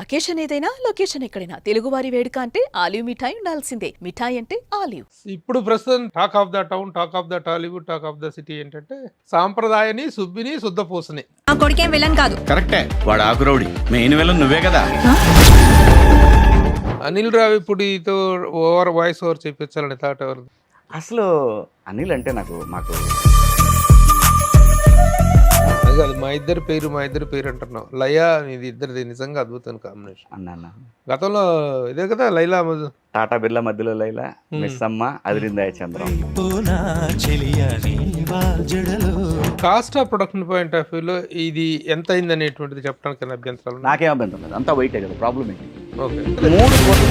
Occasion ఏదైనా location ఎక్కడైనా తెలుగువారి వేడుక అంటే ఆలివ్ మిఠాయి ఉండాల్సిందే. మిఠాయి అంటే ఆలివ్. ఇప్పుడు ప్రస్తుతం talk of the town, talk of the Tollywood, talk of the city ఏంటంటే సాంప్రదాయని, సుబ్బిని, శుద్ధపూసని. ఆ కొడుకేం విలన్ కాదు. కరెక్టే, వాడు ఆకురౌడి. మెయిన్ విలన్ నువ్వే కదా. అనిల్ రావిపూడితో ఓవర్ వాయిస్ ఓవర్ చెప్పించాలని థాట్ ఎవరు? అసలు అనిల్ అంటే మాకు అది కాదు, మా ఇద్దరి పేరు అంటున్నావు. లయ ఇది ఇద్దరిది నిజంగా అద్భుతం కాంబినేషన్. అన్న గతంలో ఇదే కదా లైలా టాటా బిర్లా మధ్యలో లైలా, మిస్ అమ్మ, అదిరిందాయ Chandram. Cost of production point of వ్యూలో ఇది ఎంత అయింది అనేటువంటిది చెప్పడానికి అభ్యంతరాలు? నాకేం అభ్యంతరం లేదు, అంతా వైటే కదా. ప్రాబ్లం ఏంటి? ఓకే, 3 కోట్లు.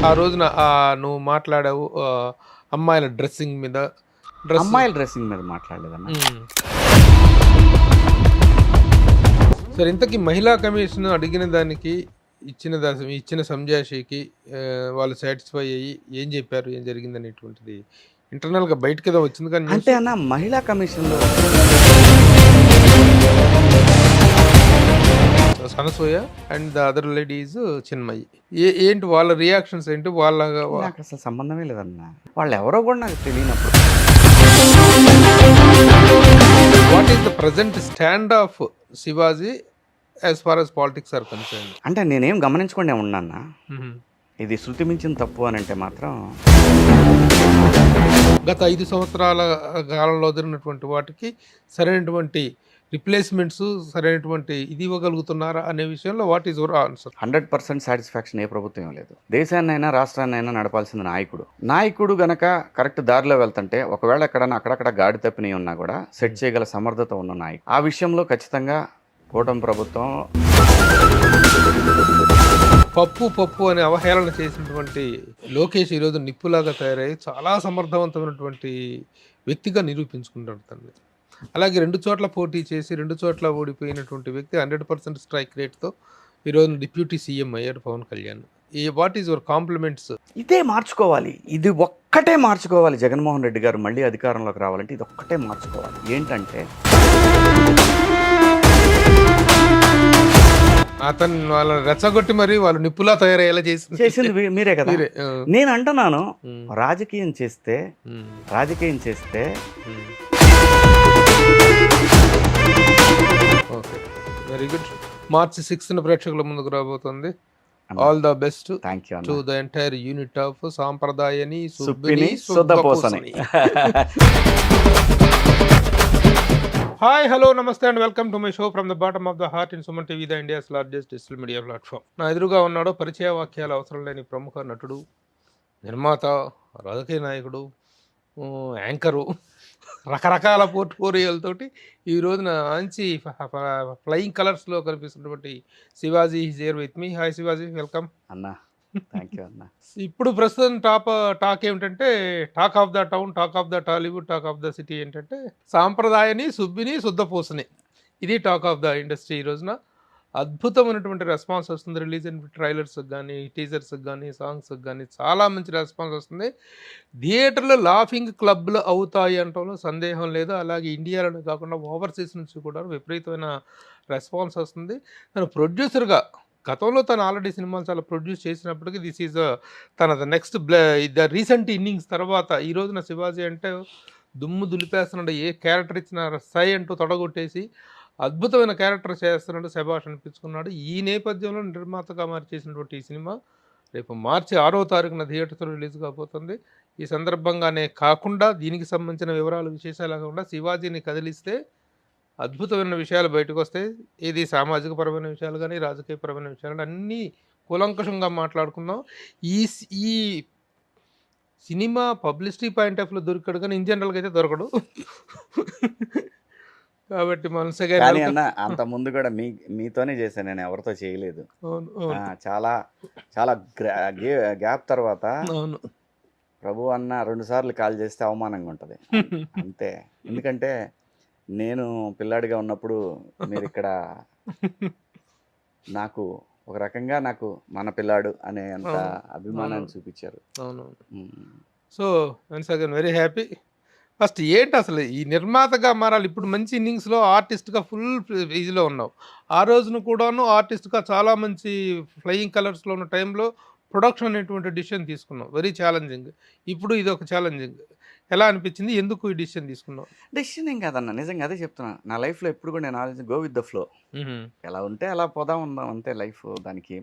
ఆ రోజున నువ్వు మాట్లాడావు అమ్మాయిల డ్రెస్సింగ్ మీద. అమ్మాయిల డ్రెస్సింగ్ మీద మాట్లాడలేదన్న. సరే, ఇంతకీ మహిళా కమిషన్ అడిగిన దానికి ఇచ్చిన సంజాషికి వాళ్ళు సాటిస్ఫై అయ్యి ఏం చెప్పారు, ఏం జరిగింది అనేటువంటిది ఇంటర్నల్గా బయటకి ఏదో వచ్చింది. కానీ అంటే అన్న, మహిళా కమిషన్లో సనసోయ and the other ladies Chinmayi, ఏంటి వాళ్ళ రియాక్షన్స్ ఏంటి? నాకు అసలు సంబంధమే లేదన్న. వాళ్ళు ఎవరో కూడా నాకు తెలియనప్పుడు. What is the present stand of Shivaji as far as politics are concern? అంటే నేనేం గమనించుకుంటే ఉన్నా, ఇది శృతి మించిన తప్పు అని అంటే మాత్రం గత 5 సంవత్సరాల కాలంలో జరిగినటువంటి వాటికి సరైనటువంటి రిప్లేస్మెంట్స్, సరైనటువంటి ఇది ఇవ్వగలుగుతున్నారా అనే విషయంలో what is your answer? 100% satisfaction ఏ ప్రభుత్వం లేదు. దేశాన్నైనా రాష్ట్రాన్నైనా నడపాల్సిన నాయకుడు గనక కరెక్ట్ దారిలో వెళ్తుంటే, ఒకవేళ ఎక్కడన్నా అక్కడక్కడ గాడి తప్పినవి ఉన్నా కూడా సెట్ చేయగల సమర్థత ఉన్న నాయకుడు. ఆ విషయంలో ఖచ్చితంగా కూటమి ప్రభుత్వం పప్పు అని అవహేళన చేసినటువంటి లోకేష్ ఈరోజు నిప్పులాగా తయారై చాలా సమర్థవంతమైనటువంటి వ్యక్తిగా నిరూపించుకుంటాడు తనని. అలాగే 2 చోట్ల పోటీ చేసి 2 చోట్ల ఓడిపోయినటువంటి వ్యక్తి 100% స్ట్రైక్ రేట్తో ఈరోజు డిప్యూటీ సీఎం అయ్యాడు Pawan Kalyan. What is your compliments? ఇదే మార్చుకోవాలి, ఇది ఒక్కటే మార్చుకోవాలి. జగన్మోహన్ రెడ్డి గారు మళ్ళీ అధికారంలోకి రావాలంటే ఇది ఒక్కటే మార్చుకోవాలి. ఏంటంటే, అతను వాళ్ళని రెచ్చగొట్టి మరి వాళ్ళు నిప్పులా తయారయ్యేలా చేసింది మీరే కదా. నేను అంటున్నాను, రాజకీయం చేస్తే ఓకే, వెరీ గుడ్. మార్చి 6th ప్రేక్షకుల ముందుకు రాబోతుంది. All the best to the entire unit of Sampradayani, Subbini, Shuddhapoosani. Hi, hello, నమస్తే and welcome to my show from the bottom of the heart in Suman TV, the India's largest digital media platform. నా ఎదురుగా ఉన్నాడు పరిచయ వాక్యాలు అవసరం లేని ప్రముఖ నటుడు, నిర్మాత, రాజకీయ నాయకుడు, యాంకరు, రకరకాల పోర్ట్ఫోలియోలతోటి ఈ రోజున మంచి ఫ్లయింగ్ కలర్స్లో కనిపిస్తున్నటువంటి Shivaji is here with me. Hi Shivaji, welcome అన్నా. థ్యాంక్ యూ అన్న. ఇప్పుడు ప్రస్తుతం టాక్ ఏమిటంటే talk of the town, talk of the Tollywood, talk of the city ఏంటంటే సాంప్రదాయని, సుబ్బిని, శుద్ధపూసని. ఇది టాక్ ఆఫ్ ద ఇండస్ట్రీ. ఈ రోజున అద్భుతమైనటువంటి రెస్పాన్స్ వస్తుంది. రిలీజ్ అయిన ట్రైలర్స్కి కానీ, టీజర్స్కి కానీ, సాంగ్స్కి కానీ చాలా మంచి రెస్పాన్స్ వస్తుంది. థియేటర్లో లాఫింగ్ క్లబ్లు అవుతాయి అంటంలో సందేహం లేదు. అలాగే ఇండియాలోనే కాకుండా ఓవర్సీస్ నుంచి కూడా విపరీతమైన రెస్పాన్స్ వస్తుంది. తను ప్రొడ్యూసర్గా గతంలో తను ఆల్రెడీ సినిమాలు చాలా ప్రొడ్యూస్ చేసినప్పటికీ దిస్ ఈజ్ తన నెక్స్ట్ ద రీసెంట్ ఇన్నింగ్స్ తర్వాత ఈ రోజున శివాజీ అంటే దుమ్ము దులిపేస్తున్నాడు. ఏ క్యారెక్టర్ ఇచ్చినా సై అంటూ తొడగొట్టేసి అద్భుతమైన క్యారెక్టర్ చేస్తున్నాడు, శభాష్ అనిపించుకున్నాడు. ఈ నేపథ్యంలో నిర్మాతగా మార్చేసినటువంటి ఈ సినిమా రేపు మార్చి 6వ తారీఖున థియేటర్స్లో రిలీజ్ కాబోతుంది. ఈ సందర్భంగానే కాకుండా దీనికి సంబంధించిన వివరాలు, విశేషాలు కాకుండా శివాజీని కదిలిస్తే అద్భుతమైన విషయాలు బయటకు వస్తాయి. ఇది సామాజికపరమైన విషయాలు కానీ, రాజకీయపరమైన విషయాలు అన్నీ కూలంకషంగా మాట్లాడుకుందాం. ఈ సినిమా పబ్లిసిటీ పాయింట్ ఆఫ్ వ్యూలో దొరికాడు కానీ ఇన్ జనరల్గా అయితే దొరకడు. కాబట్టి మనసుగా అంత ముందు కూడా మీతోనే చేశాను, నేను ఎవరితో చేయలేదు. చాలా చాలా గ్యాప్ తర్వాత ప్రభు అన్న 2 సార్లు కాల్ చేస్తే అవమానంగా ఉంటుంది అంతే. ఎందుకంటే నేను పిల్లాడిగా ఉన్నప్పుడు మీరు ఇక్కడ నాకు ఒక రకంగా నాకు మన పిల్లాడు అనే అంత అభిమానాన్ని చూపించారు. అవునవును. So once again very happy. First ఏంటి అసలు ఈ నిర్మాతగా మారాలి? ఇప్పుడు మంచి ఇన్నింగ్స్‌లో ఆర్టిస్ట్‌గా ఫుల్ ఇదిలో ఉన్నావు. ఆ రోజున కూడాను ఆర్టిస్ట్‌గా చాలా మంచి ఫ్లయింగ్ కలర్స్‌లో ఉన్న టైంలో ప్రొడక్షన్ అనేటువంటి డిసిషన్ తీసుకున్నావు. Very challenging. ఇప్పుడు ఇదొక ఛాలెంజింగ్. ఎలా అనిపించింది? ఎందుకు ఈ డిసిషన్ తీసుకున్నావు? డెసిషన్ ఏం కాదన్న, నిజంగా అదే చెప్తున్నా. నా లైఫ్‌లో ఎప్పుడు కూడా నేను ఆలోచించి గో విత్ ద ఫ్లో. ఎలా ఉంటే అలా పోదాం ఉందాం అంతే లైఫ్. దానికి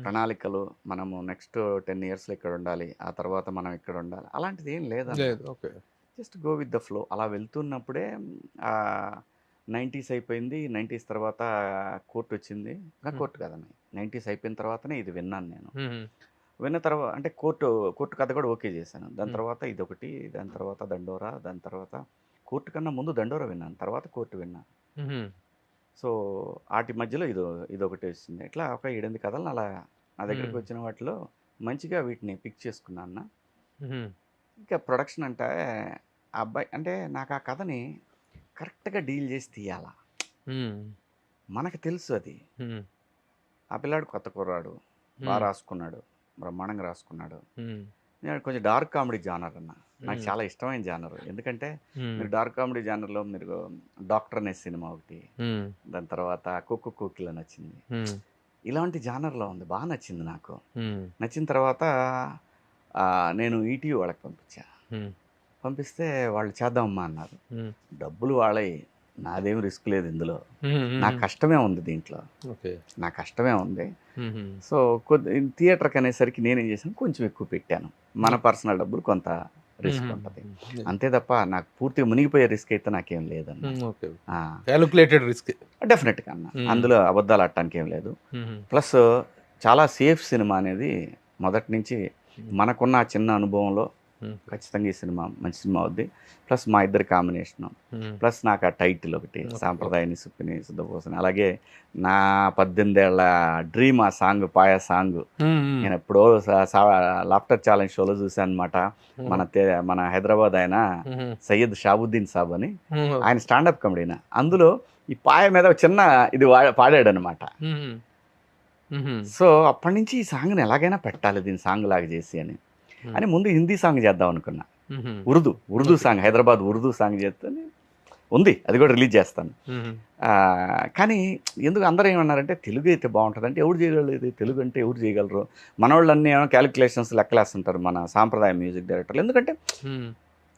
ప్రణాళికలు, మనము నెక్స్ట్ 10 ఇయర్స్‌లో ఇక్కడ ఉండాలి, ఆ తర్వాత మనం ఇక్కడ ఉండాలి, అలాంటిది ఏం లేదన్న. లేదు. Okay. Just go with the flow. అలా వెళ్తున్నప్పుడే 90s అయిపోయింది. 90s తర్వాత కోర్ట్ వచ్చింది. కోర్ట్ కాదన్న, 90s అయిపోయిన తర్వాతనే ఇది విన్నాను నేను. విన్న తర్వాత అంటే కోర్టు కథ కూడా ఓకే చేశాను. దాని తర్వాత ఇదొకటి, దాని తర్వాత దండోరా, దాని తర్వాత కోర్టు కన్నా ముందు దండోరా విన్నాను, తర్వాత కోర్టు విన్నాను. సో వాటి మధ్యలో ఇదొకటి వచ్చింది. ఇట్లా ఒక 7-8 కథలను అలా నా దగ్గరికి వచ్చిన వాటిలో మంచిగా వీటిని పిక్ చేసుకున్నాను. ఇంకా ప్రొడక్షన్ అంటే ఆ అబ్బాయి అంటే నాకు ఆ కథని కరెక్ట్గా డీల్ చేసి తీయాలా, మనకు తెలుసు అది. ఆ పిల్లాడు కొత్త కుర్రాడు, బాగా రాసుకున్నాడు, బ్రహ్మాండంగా రాసుకున్నాడు. నేను కొంచెం డార్క్ కామెడీ జానర్ అన్న, నాకు చాలా ఇష్టమైన జానర్. ఎందుకంటే మీరు డార్క్ కామెడీ జానర్లో మీరు డాక్టర్ అనే సినిమా ఒకటి, దాని తర్వాత కుక్కు కోకిల నచ్చింది. ఇలాంటి జానర్లో ఉంది, బాగా నచ్చింది నాకు. నచ్చిన తర్వాత నేను ఈటీవీ వాళ్ళకి పంపిస్తే వాళ్ళు చేద్దామమ్మా అన్నారు. డబ్బులు వాళ్ళే, నాదేం రిస్క్ లేదు ఇందులో, నా కష్టమే ఉంది దీంట్లో, నా కష్టమే ఉంది. సో థియేటర్కి అనేసరికి నేనేం చేశాను, కొంచెం ఎక్కువ పెట్టాను. మన పర్సనల్ డబ్బులు కొంత రిస్క్ ఉంటుంది అంతే తప్ప నాకు పూర్తిగా మునిగిపోయే రిస్క్ అయితే నాకేం లేదన్న. క్యాలిక్యులేటెడ్ రిస్క్ డెఫినెట్గా అన్న, అందులో అబద్ధాలు ఆడటానికి ఏం లేదు. ప్లస్ చాలా సేఫ్ సినిమా అనేది మొదటి నుంచి మనకున్న ఆ చిన్న అనుభవంలో ఖచ్చితంగా ఈ సినిమా మంచి సినిమా అవుద్ది. ప్లస్ మా ఇద్దరి కాంబినేషన్, ప్లస్ నాకు ఆ టైటిల్ ఒకటి, సాంప్రదాయాన్ని సుప్పిని శుద్ధపోసని. అలాగే నా 18 ఏళ్ల డ్రీమ్ ఆ సాంగ్, పాయ సాంగ్ నేను ఎప్పుడో లాఫ్టర్ ఛాలెంజ్ షోలో చూసాను అనమాట. మన హైదరాబాద్ ఆయన సయ్యద్ షాబుద్దీన్ సాబ్ అని, ఆయన స్టాండప్ కమెడీనా, అందులో ఈ పాయ మీద చిన్న ఇది పాడాడు అనమాట. సో అప్పటి నుంచి ఈ సాంగ్ని ఎలాగైనా పెట్టాలి, దీని సాంగ్ లాగా చేసి అని ముందు హిందీ సాంగ్ చేద్దాం అనుకున్నా. ఉర్దూ సాంగ్, హైదరాబాద్ ఉర్దూ సాంగ్ చేస్తే ఉంది, అది కూడా రిలీజ్ చేస్తాను. కానీ ఎందుకు అందరూ ఏమన్నారంటే తెలుగు అయితే బాగుంటుంది అంటే, ఎవరు చేయగలరు తెలుగు అంటే, ఎవరు చేయగలరు? మన వాళ్ళన్నీ ఏమో క్యాలిక్యులేషన్స్ లెక్కలేస్తుంటారు మన సాంప్రదాయ మ్యూజిక్ డైరెక్టర్లు. ఎందుకంటే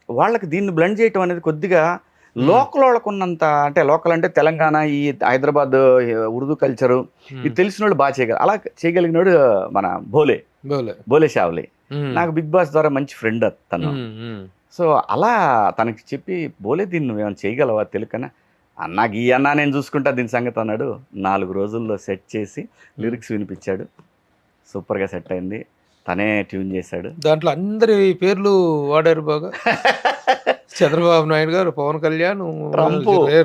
వాళ్ళకి దీన్ని బ్లెండ్ చేయటం అనేది కొద్దిగా లోకల్ వాళ్ళకు ఉన్నంత, అంటే లోకల్ అంటే తెలంగాణ, ఈ హైదరాబాద్ ఉర్దూ కల్చరు ఇది తెలిసిన వాళ్ళు బాగా చేయగలరు. అలా చేయగలిగినాడు మన బోలే షావ్లీ. నాకు బిగ్ బాస్ ద్వారా మంచి ఫ్రెండ్ తను. సో అలా తనకి చెప్పి, బోలే దీన్ని నువ్వేమైనా చేయగలవా తెలుకన్నా, అన్నాకి ఈ అన్నా నేను చూసుకుంటా దీని సంగతి అన్నాడు. 4 రోజుల్లో సెట్ చేసి లిరిక్స్ వినిపించాడు, సూపర్గా సెట్ అయింది. తనే ట్యూన్ చేశాడు. దాంట్లో అందరి పేర్లు వాడారు బాగా. చంద్రబాబు నాయుడు గారు, పవన్ కళ్యాణ్,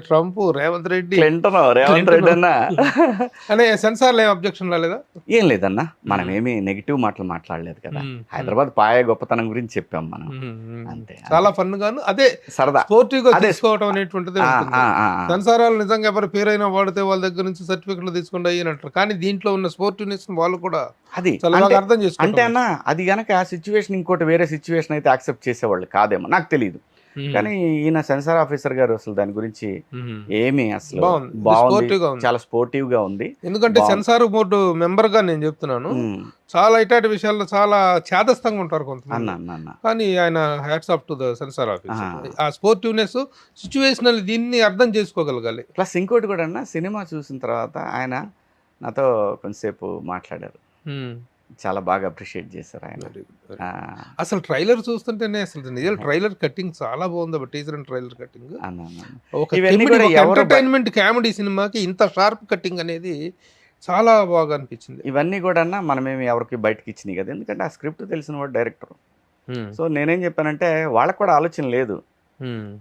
ట్రంప్, రేవంత్ రెడ్డి అన్న అనే సెన్సార్లో ఏం అబ్జెక్షన్ రాలేదా? ఏం లేదన్నా, మనం ఏమి నెగిటివ్ మాటలు మాట్లాడలేదు కదా. హైదరాబాద్ పాయ గొప్పతనం గురించి చెప్పాం మనం, అంతే. చాలా ఫన్ గాను అదే సరదా స్పోర్టివ్ గా తీసుకోవడం అనేటువంటిది. సెన్సారాలు నిజంగా ఎవరి పేరైనా వాడితే వాళ్ళ దగ్గర నుంచి సర్టిఫికెట్లు తీసుకుంటూ అయ్యినట్లు, కానీ దీంట్లో ఉన్న స్పోర్టివ్నెస్ వాళ్ళు కూడా అది అర్థం చేసుకో. అంటే అన్న అది గనక ఆ సిచ్యువేషన్ ఇంకోటి వేరే సిచ్యువేషన్ అయితే యాక్సెప్ట్ చేసేవాళ్ళు కాదేమో, నాకు తెలియదు. కానీ ఈయన సెన్సార్ ఆఫీసర్ గారు అసలు దాని గురించి ఏమి అసలు బాగుంది, చాలా స్పోర్టివ్ గా ఉంది. ఎందుకంటే సెన్సార్ బోర్డు మెంబర్ గా నేను చెప్తున్నాను, చాలా ఇట్లాంటి విషయాల్లో చాలా చేదస్తంగా ఉంటారు కొంతమంది. కానీ ఆయన hats off to the censor officer. ఆ స్పోర్టివ్నెస్, సిచ్యువేషనల్ దీన్ని అర్థం చేసుకోగలగాలి. ప్లస్ ఇంకోటి కూడా అన్న, సినిమా చూసిన తర్వాత ఆయన నాతో కొంతసేపు మాట్లాడారు, చాలా బాగా అప్రిషియేట్ చేశారు ఆయన. అసలు ట్రైలర్ చూస్తుంటేనే అసలు నిజం ట్రైలర్ కట్టింగ్ చాలా బాగుంది. Teaser and trailer cutting entertainment comedy సినిమాకి ఇంత షార్ప్ కట్టింగ్ అనేది చాలా బాగా అనిపించింది. ఇవన్నీ కూడా మనమేమి ఎవరికి బయటకి ఇచ్చినాయి కదా, ఎందుకంటే ఆ స్క్రిప్ట్ తెలిసిన వాడు డైరెక్టర్. సో నేనేం చెప్పానంటే, వాళ్ళకి కూడా ఆలోచన లేదు,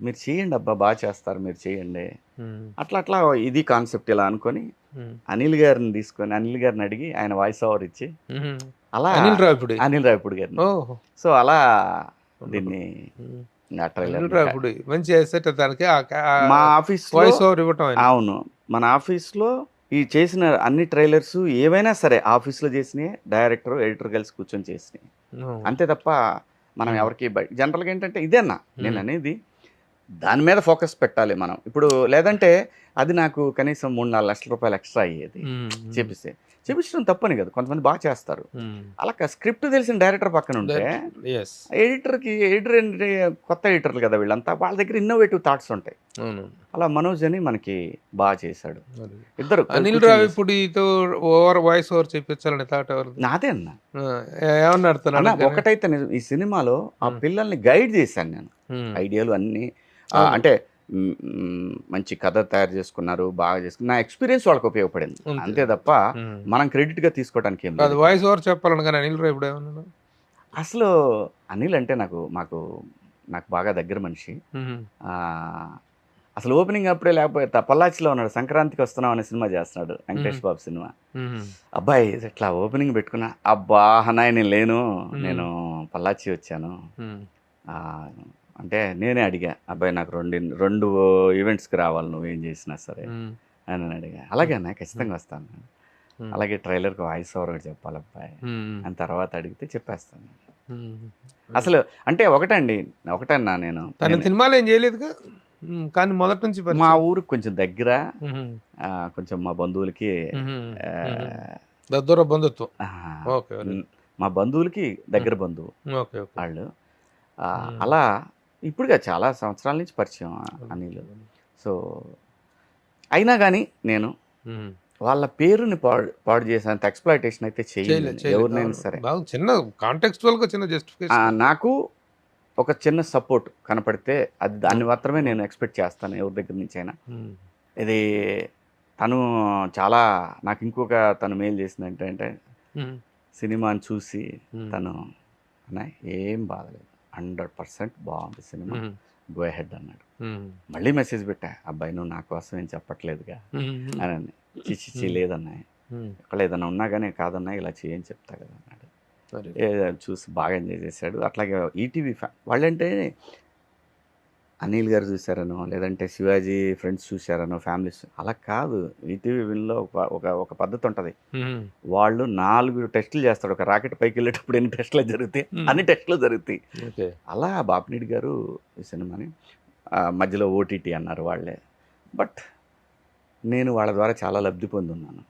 మీరు చేయండి అబ్బా, బాగా చేస్తారు, మీరు చేయండి, అట్లా ఇది కాన్సెప్ట్ ఇలా అనుకొని అనిల్ గారిని తీసుకొని, అనిల్ గారిని అడిగి ఆయన వాయిస్ ఓవర్ ఇచ్చి, అలా అనిల్ రావిపూడి గారిని, సో అలా దీన్ని మంచి మా ఆఫీస్ వాయిస్ ఓవర్ ఇవ్వటం. అవును, మన ఆఫీస్లో ఈ చేసిన అన్ని ట్రైలర్స్ ఏవైనా సరే ఆఫీస్లో చేసినాయి, డైరెక్టర్ ఎడిటర్ కలిసి కూర్చొని చేసినాయి, అంతే తప్ప మనం ఎవరికి జనరల్గా ఏంటంటే ఇదేనా నేను అనేది, దాని మీద ఫోకస్ పెట్టాలి మనం. ఇప్పుడు లేదంటే అది నాకు కనీసం 3-4 లక్షల రూపాయలు ఎక్స్ట్రా అయ్యేది చేపించడం తప్పని కదా, కొంతమంది బాగా చేస్తారు. అలా స్క్రిప్ట్ తెలిసిన డైరెక్టర్ పక్కన ఉంటే ఎడిటర్ ఏంటి కొత్త ఎడిటర్లు కదా వీళ్ళంతా, వాళ్ళ దగ్గర ఇన్నోవేటివ్ థాట్స్ ఉంటాయి. అలా మనోజ్ అని మనకి బాగా చేశాడు. ఇద్దరు Anil Ravipudi over voice over చెప్పించాలని థాట్ నాదే అన్న. ఏమన్నా ఒకటైతే ఈ సినిమాలో ఆ పిల్లల్ని గైడ్ చేశాను నేను, ఐడియాలు అన్నీ. అంటే మంచి కథ తయారు చేసుకున్నారు, బాగా చేసుకున్నారు, నా ఎక్స్పీరియన్స్ వాళ్ళకి ఉపయోగపడింది అంతే తప్ప మనం క్రెడిట్ గా తీసుకోవడానికి ఏం లేదు. వాయిస్ ఓవర్ చెప్పాలని కానీ అనిల్ రావిపూడి ఏమన్నా అసలు అనిల్ అంటే నాకు బాగా దగ్గర మనిషి. అసలు ఓపెనింగ్ అప్పుడే లేకపోతే పల్లాచిలో ఉన్నాడు, సంక్రాంతికి వస్తున్నాం అనే సినిమా చేస్తున్నాడు వెంకటేష్ బాబు సినిమా. అబ్బాయి ఇట్లా ఓపెనింగ్ పెట్టుకున్నా, అబ్బా అన్నాయి నేను లేను, నేను పల్లాచి వచ్చాను అంటే నేనే అడిగా, అబ్బాయి నాకు 2 ఈవెంట్స్కి రావాలి నువ్వేం చేసినా సరే అని నేను అడిగా. అలాగే అన్న ఖచ్చితంగా వస్తాను, అలాగే ట్రైలర్కి వాయిస్ ఓవర్ కూడా చెప్పాలి అబ్బాయి అని తర్వాత అడిగితే చెప్పేస్తాను. అసలు అంటే ఒకటన్నా నేను సినిమాలు ఏం చేయలేదుగా, కానీ మొదటి నుంచి మా ఊరికి కొంచెం దగ్గర, కొంచెం మా బంధువులకి దూర బంధుత్వం, మా బంధువులకి దగ్గర బంధువు వాళ్ళు. అలా ఇప్పుడుగా చాలా సంవత్సరాల నుంచి పరిచయం అనిల్. సో అయినా కానీ నేను వాళ్ళ పేరుని పాడు చేసేంత ఎక్స్‌ప్లాయిటేషన్ అయితే చేయలేదు ఎవరినైనా సరే. చిన్న కాంటెక్స్చువల్ గా చిన్న జస్టిఫికేషన్, నాకు ఒక చిన్న సపోర్ట్ కనపడితే అది దాన్ని మాత్రమే నేను ఎక్స్పెక్ట్ చేస్తాను ఎవరి దగ్గర నుంచి అయినా. ఇది తను చాలా నాకు ఇంకొక తను మెయిల్ చేసింది ఏంటంటే సినిమాని చూసి తను ఏం బాధలేదు, 100% బాగుంది సినిమా, గో అహెడ్ అన్నాడు. మళ్ళీ మెసేజ్ పెట్టా, అబ్బాయి నువ్వు నా కోసం ఏం చెప్పట్లేదుగా అని. చిచ్చి లేదన్నా, ఇక్కడ ఏదన్నా ఉన్నా కానీ కాదన్నా ఇలా చేయని చెప్తా కదా అన్నాడు. చూసి బాగా ఎంజాయ్ చేశాడు. అట్లాగే ఈటీవీ వాళ్ళంటే అనిల్ గారు చూశారనో లేదంటే శివాజీ ఫ్రెండ్స్ చూశారనో ఫ్యామిలీస్, అలా కాదు. ఈటీవీ విన్లో ఒక పద్ధతి ఉంటుంది, వాళ్ళు 4 టెస్టులు చేస్తాడు. ఒక రాకెట్ పైకి వెళ్ళేటప్పుడు ఎన్ని టెస్టులు జరుగుతాయి, అన్ని టెస్టులు జరుగుతాయి. అలా బాపినీడి గారు ఈ సినిమాని మధ్యలో ఓటీటీ అన్నారు వాళ్ళే, బట్ నేను వాళ్ళ ద్వారా చాలా లబ్ధి పొందున్నాను.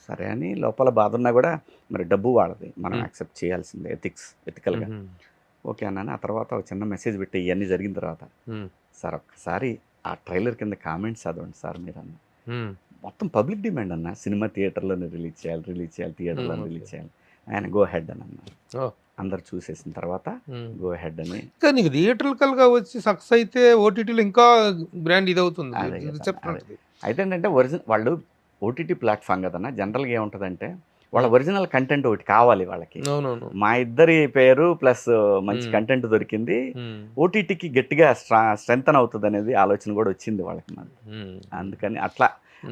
సరే అని లోపల బాధ ఉన్నా కూడా మరి డబ్బు వాళ్ళది, మనం యాక్సెప్ట్ చేయాల్సిందే, ఎథికల్గా ఓకే అన్నాను. ఆ తర్వాత ఒక చిన్న మెసేజ్ పెట్టి ఇవన్నీ జరిగిన తర్వాత, సార్ ఒక్కసారి ఆ ట్రైలర్ కింద కామెంట్స్ చదవండి సార్ మీరు అన్న. మొత్తం పబ్లిక్ డిమాండ్ అన్న, సినిమా థియేటర్లోనే రిలీజ్ చేయాలి, థియేటర్లో రిలీజ్ చేయాలి. ఆయన గో హెడ్ అని అన్నారు. అందరు చూసేసిన తర్వాత గో హెడ్ అని. కానీ థియేటర్కల్గా వచ్చి సక్సెస్ అయితే ఓటీటీలో ఇంకా బ్రాండ్ ఇది అవుతుంది. అయితే ఏంటంటే వాళ్ళు ఓటీటీ ప్లాట్ఫామ్ కదన్నా, జనరల్గా ఏముంటుందంటే వాళ్ళ ఒరిజినల్ కంటెంట్ ఒకటి కావాలి వాళ్ళకి. మా ఇద్దరి పేరు ప్లస్ మంచి కంటెంట్ దొరికింది, ఓటీటీకి గట్టిగా స్ట్రెంథన్ అవుతుంది అనేది ఆలోచన కూడా వచ్చింది వాళ్ళకి. అందుకని అట్లా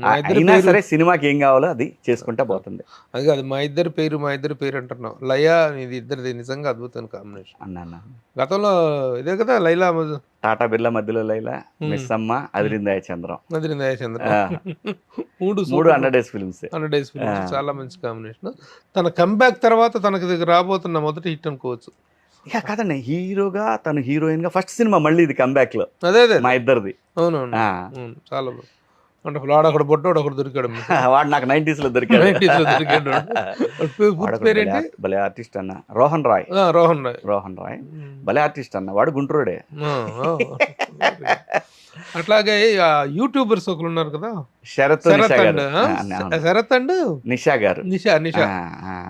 అయినా సరే సినిమాకి ఏం కావాలో అది చేసుకుంటా పోతుంది. అది కాదు, మా ఇద్దరి పేరు అంటున్నావు, లయ ఇది ఇద్దరిది నిజంగా అద్భుతమైన కాంబినేషన్ అన్నా. గతంలో ఇదే కదా లైలా, టాటా బిర్లా మధ్యలో లైలా, మిస్ అమ్మ, అదిరిందయ చంద్రం, 3 100 డేస్ ఫిల్మ్స్, చాలా మంచి కాంబినేషన్. తన కంబ్యాక్ తర్వాత తనకి రాబోతున్న మొదటి హిట్ అనుకోవచ్చు. ఇక కాదండి, హీరోగా తను హీరోయిన్ గా ఫస్ట్ సినిమా మళ్ళీ ఇది కంబ్యాక్ లో అదే మా ఇద్దరిది. అవునవును, చాలా వండర్ఫుల్. ఆడొకడు బొట్టోడు ఒకడు దొరికాడు, వాడు నాకు 90s లో దొరికాడు. భలే ఆర్టిస్ట్ అన్న, రోహన్ రాయ్ భలే ఆర్టిస్ట్ అన్న, వాడు గుంటూరుడే. అట్లాగే యూట్యూబర్స్ ఒకరు ఉన్నారు కదా, శరత్ అండ్ నిషా గారు.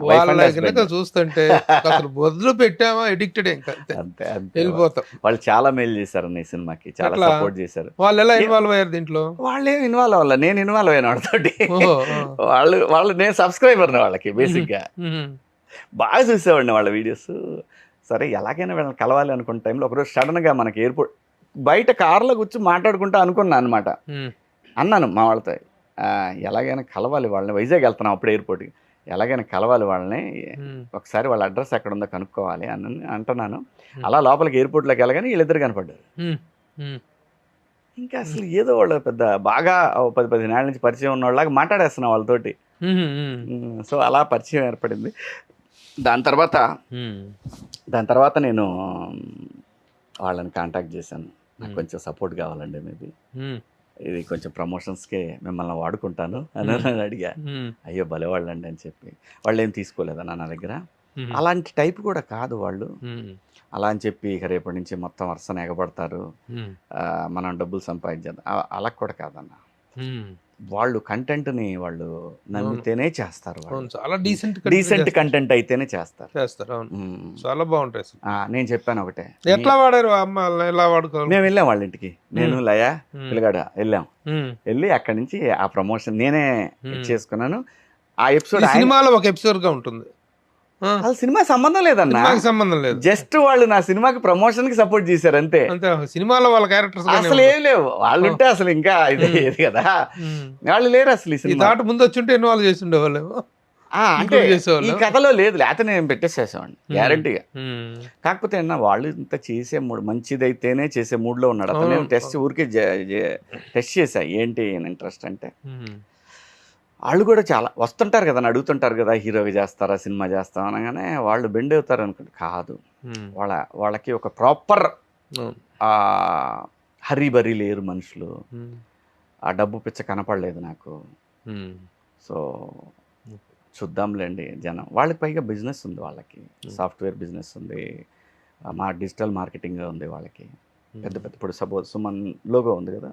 వాళ్ళ చూస్తుంటే అసలు బదులు పెట్టామా ఎడిక్టెడ్, ఇంకా వెళ్ళిపోతాం. వాళ్ళు చాలా మేలు చేశారు ఈ సినిమాకి, చాలా సపోర్ట్ చేశారు. వాళ్ళు ఎలా ఇన్వాల్వ్ అయ్యారు దీంట్లో? వాళ్ళే ఇన్వాల్వ్ అవ్వాలి, నేను ఇన్వాల్వ్ అయిన వాళ్ళతోటి. వాళ్ళు నేను సబ్స్క్రైబర్ వాళ్ళకి బేసిక్ గా బాగా చూసేవాడిని వాళ్ళ వీడియోస్. సరే ఎలాగైనా వీళ్ళని కలవాలి అనుకున్న టైంలో ఒకరోజు సడన్ గా మనకి ఎయిర్పోర్ట్ బయట కార్లో కూర్చొని మాట్లాడుకుంటూ అనుకున్నాను అనమాట. అన్నాను మా వాళ్ళతో, ఎలాగైనా కలవాలి వాళ్ళని, వైజాగ్ వెళ్తున్నాం అప్పుడు ఎయిర్పోర్ట్కి, ఎలాగైనా కలవాలి వాళ్ళని, ఒకసారి వాళ్ళ అడ్రస్ ఎక్కడ ఉందో కనుక్కోవాలి అని అంటున్నాను. అలా లోపలికి ఎయిర్పోర్ట్లోకి వెళ్ళగానే వీళ్ళిద్దరు కనపడ్డారు. ఇంకా అసలు ఏదో వాళ్ళు పెద్ద బాగా 10-15 ఏళ్ళ నుంచి పరిచయం ఉన్న వాళ్ళలాగా మాట్లాడేస్తున్నాం వాళ్ళతోటి. సో అలా పరిచయం ఏర్పడింది. దాని తర్వాత నేను వాళ్ళని కాంటాక్ట్ చేశాను. నాకు కొంచెం సపోర్ట్ కావాలండి మీది, ఇది కొంచెం ప్రమోషన్స్కే మిమ్మల్ని వాడుకుంటాను అని అడిగా. అయ్యో భలేవాళ్ళండి అని చెప్పి వాళ్ళు ఏం తీసుకోలేదన్నా నా దగ్గర. అలాంటి టైప్ కూడా కాదు వాళ్ళు. అలా అని చెప్పి ఇక రేపటి నుంచి మొత్తం వరుసన ఎగబడతారు, మనం డబ్బులు సంపాదించేద్దాం, అలా కూడా కాదన్న. వాళ్ళు కంటెంట్ని వాళ్ళు నమ్మితేనే చేస్తారు, చాలా డీసెంట్ కంటెంట్ అయితేనే చేస్తారు. చాలా బాగుంటాయి. నేను చెప్పాను ఒకటే, ఎట్లా వాడారు ఎలా వాడుకోవాలి. మేము వెళ్ళాం వాళ్ళ ఇంటికి, నేను లయ పిల్లగాడ వెళ్ళి అక్కడి నుంచి ఆ ప్రమోషన్ నేనే చేసుకున్నాను. ఆ ఎపిసోడ్ సినిమాలో ఒక ఎపిసోడ్ గా ఉంటుంది, అసలు సినిమా సంబంధం లేదన్న, సంబంధం లేదు. జస్ట్ వాళ్ళు నా సినిమాకి ప్రమోషన్ కి సపోర్ట్ చేశారు అంతే. సినిమాలో వాళ్ళ క్యారెక్టర్స్ అసలు ఏం లేవు, వాళ్ళు ఉంటే అసలు ఇంకా ఇది కదా, వాళ్ళు లేరు అసలు. ఈ సినిమా ముందు వచ్చి ఉంటే ఇన్వాల్వ్ చేసి ఉండేవాళ్ళు అంటే ఈ కథలో లేదు, లేకపోతే నేను పెట్టేసేసేవాడిని గ్యారంటీగా. కాకపోతే అన్న వాళ్ళు ఇంత చేసే మూడు మంచిదైతేనే చేసే మూడ్లో ఉన్నాడు అతను. టెస్ట్ ఊరికే టెస్ట్ చేశా ఏంటి ఇంట్రెస్ట్ అంటే, వాళ్ళు కూడా చాలా వస్తుంటారు కదా, అడుగుతుంటారు కదా హీరోగా చేస్తారా సినిమా చేస్తాం అనగానే వాళ్ళు బెండ్ అవుతారు అనుకుంటే కాదు. వాళ్ళకి ఒక ప్రాపర్ హరీ బరీ లేరు మనుషులు, ఆ డబ్బు పిచ్చ కనపడలేదు నాకు. సో చూద్దాంలేండి జనం. వాళ్ళకి పైగా బిజినెస్ ఉంది, వాళ్ళకి సాఫ్ట్వేర్ బిజినెస్ ఉంది, డిజిటల్ మార్కెటింగ్ ఉంది వాళ్ళకి. పెద్ద పెద్ద ఇప్పుడు సపోజ్ సుమన్ లోగో ఉంది కదా,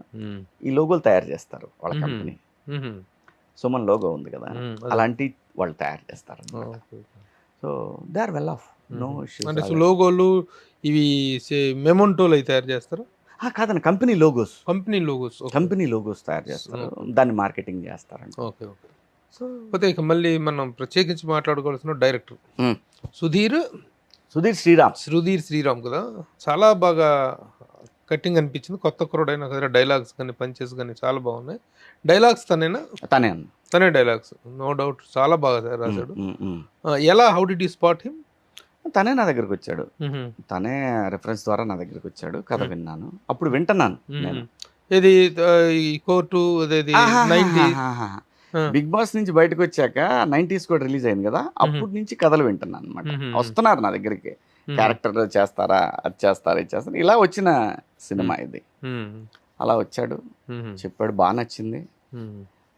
ఈ లోగోలు తయారు చేస్తారు వాళ్ళ కంపెనీ. సుమన్ లోగో ఉంది కదా, అలాంటి వాళ్ళు తయారు చేస్తారు. So they are well off, no issues. అంటే లోగోలు ఇవి మెమోంటోలు అవి తయారు చేస్తారు కాదండి, కంపెనీ లోగోస్ తయారు చేస్తారు, దాన్ని మార్కెటింగ్ చేస్తారండి. Okay okay. సో ఇక మళ్ళీ మనం ప్రత్యేకించి మాట్లాడుకోవాల్సిన డైరెక్టర్ సుధీర్ శ్రీరామ్ కదా, చాలా బాగా కట్టింగ్ అనిపించింది. కొత్త కుర్రోడైనా కదా, డైలాగ్స్ కానీ పంచెస్ కానీ చాలా బాగున్నాయి. డైలాగ్స్ తనే డైలాగ్స్ నో డౌట్ చాలా బాగా రాశాడు. ఎలా, how did you spot him? తనే నా దగ్గరకు వచ్చాడు, తనే రెఫరెన్స్ ద్వారా నా దగ్గరకు వచ్చాడు, కథ విన్నాను, అప్పుడు వింటున్నాను నేను. ఇది కోర్టు బిగ్ బాస్ నుంచి బయటకు వచ్చాక 90s కూడా రిలీజ్ అయింది కదా, అప్పటి నుంచి కథలు వింటున్నాను అనమాట. వస్తున్నారు నా దగ్గరికి, క్యారెక్టర్ చేస్తారా, అది చేస్తారా, ఇది చేస్తారా, ఇలా వచ్చిన సినిమా ఇది. అలా వచ్చాడు, చెప్పాడు, బాగా నచ్చింది.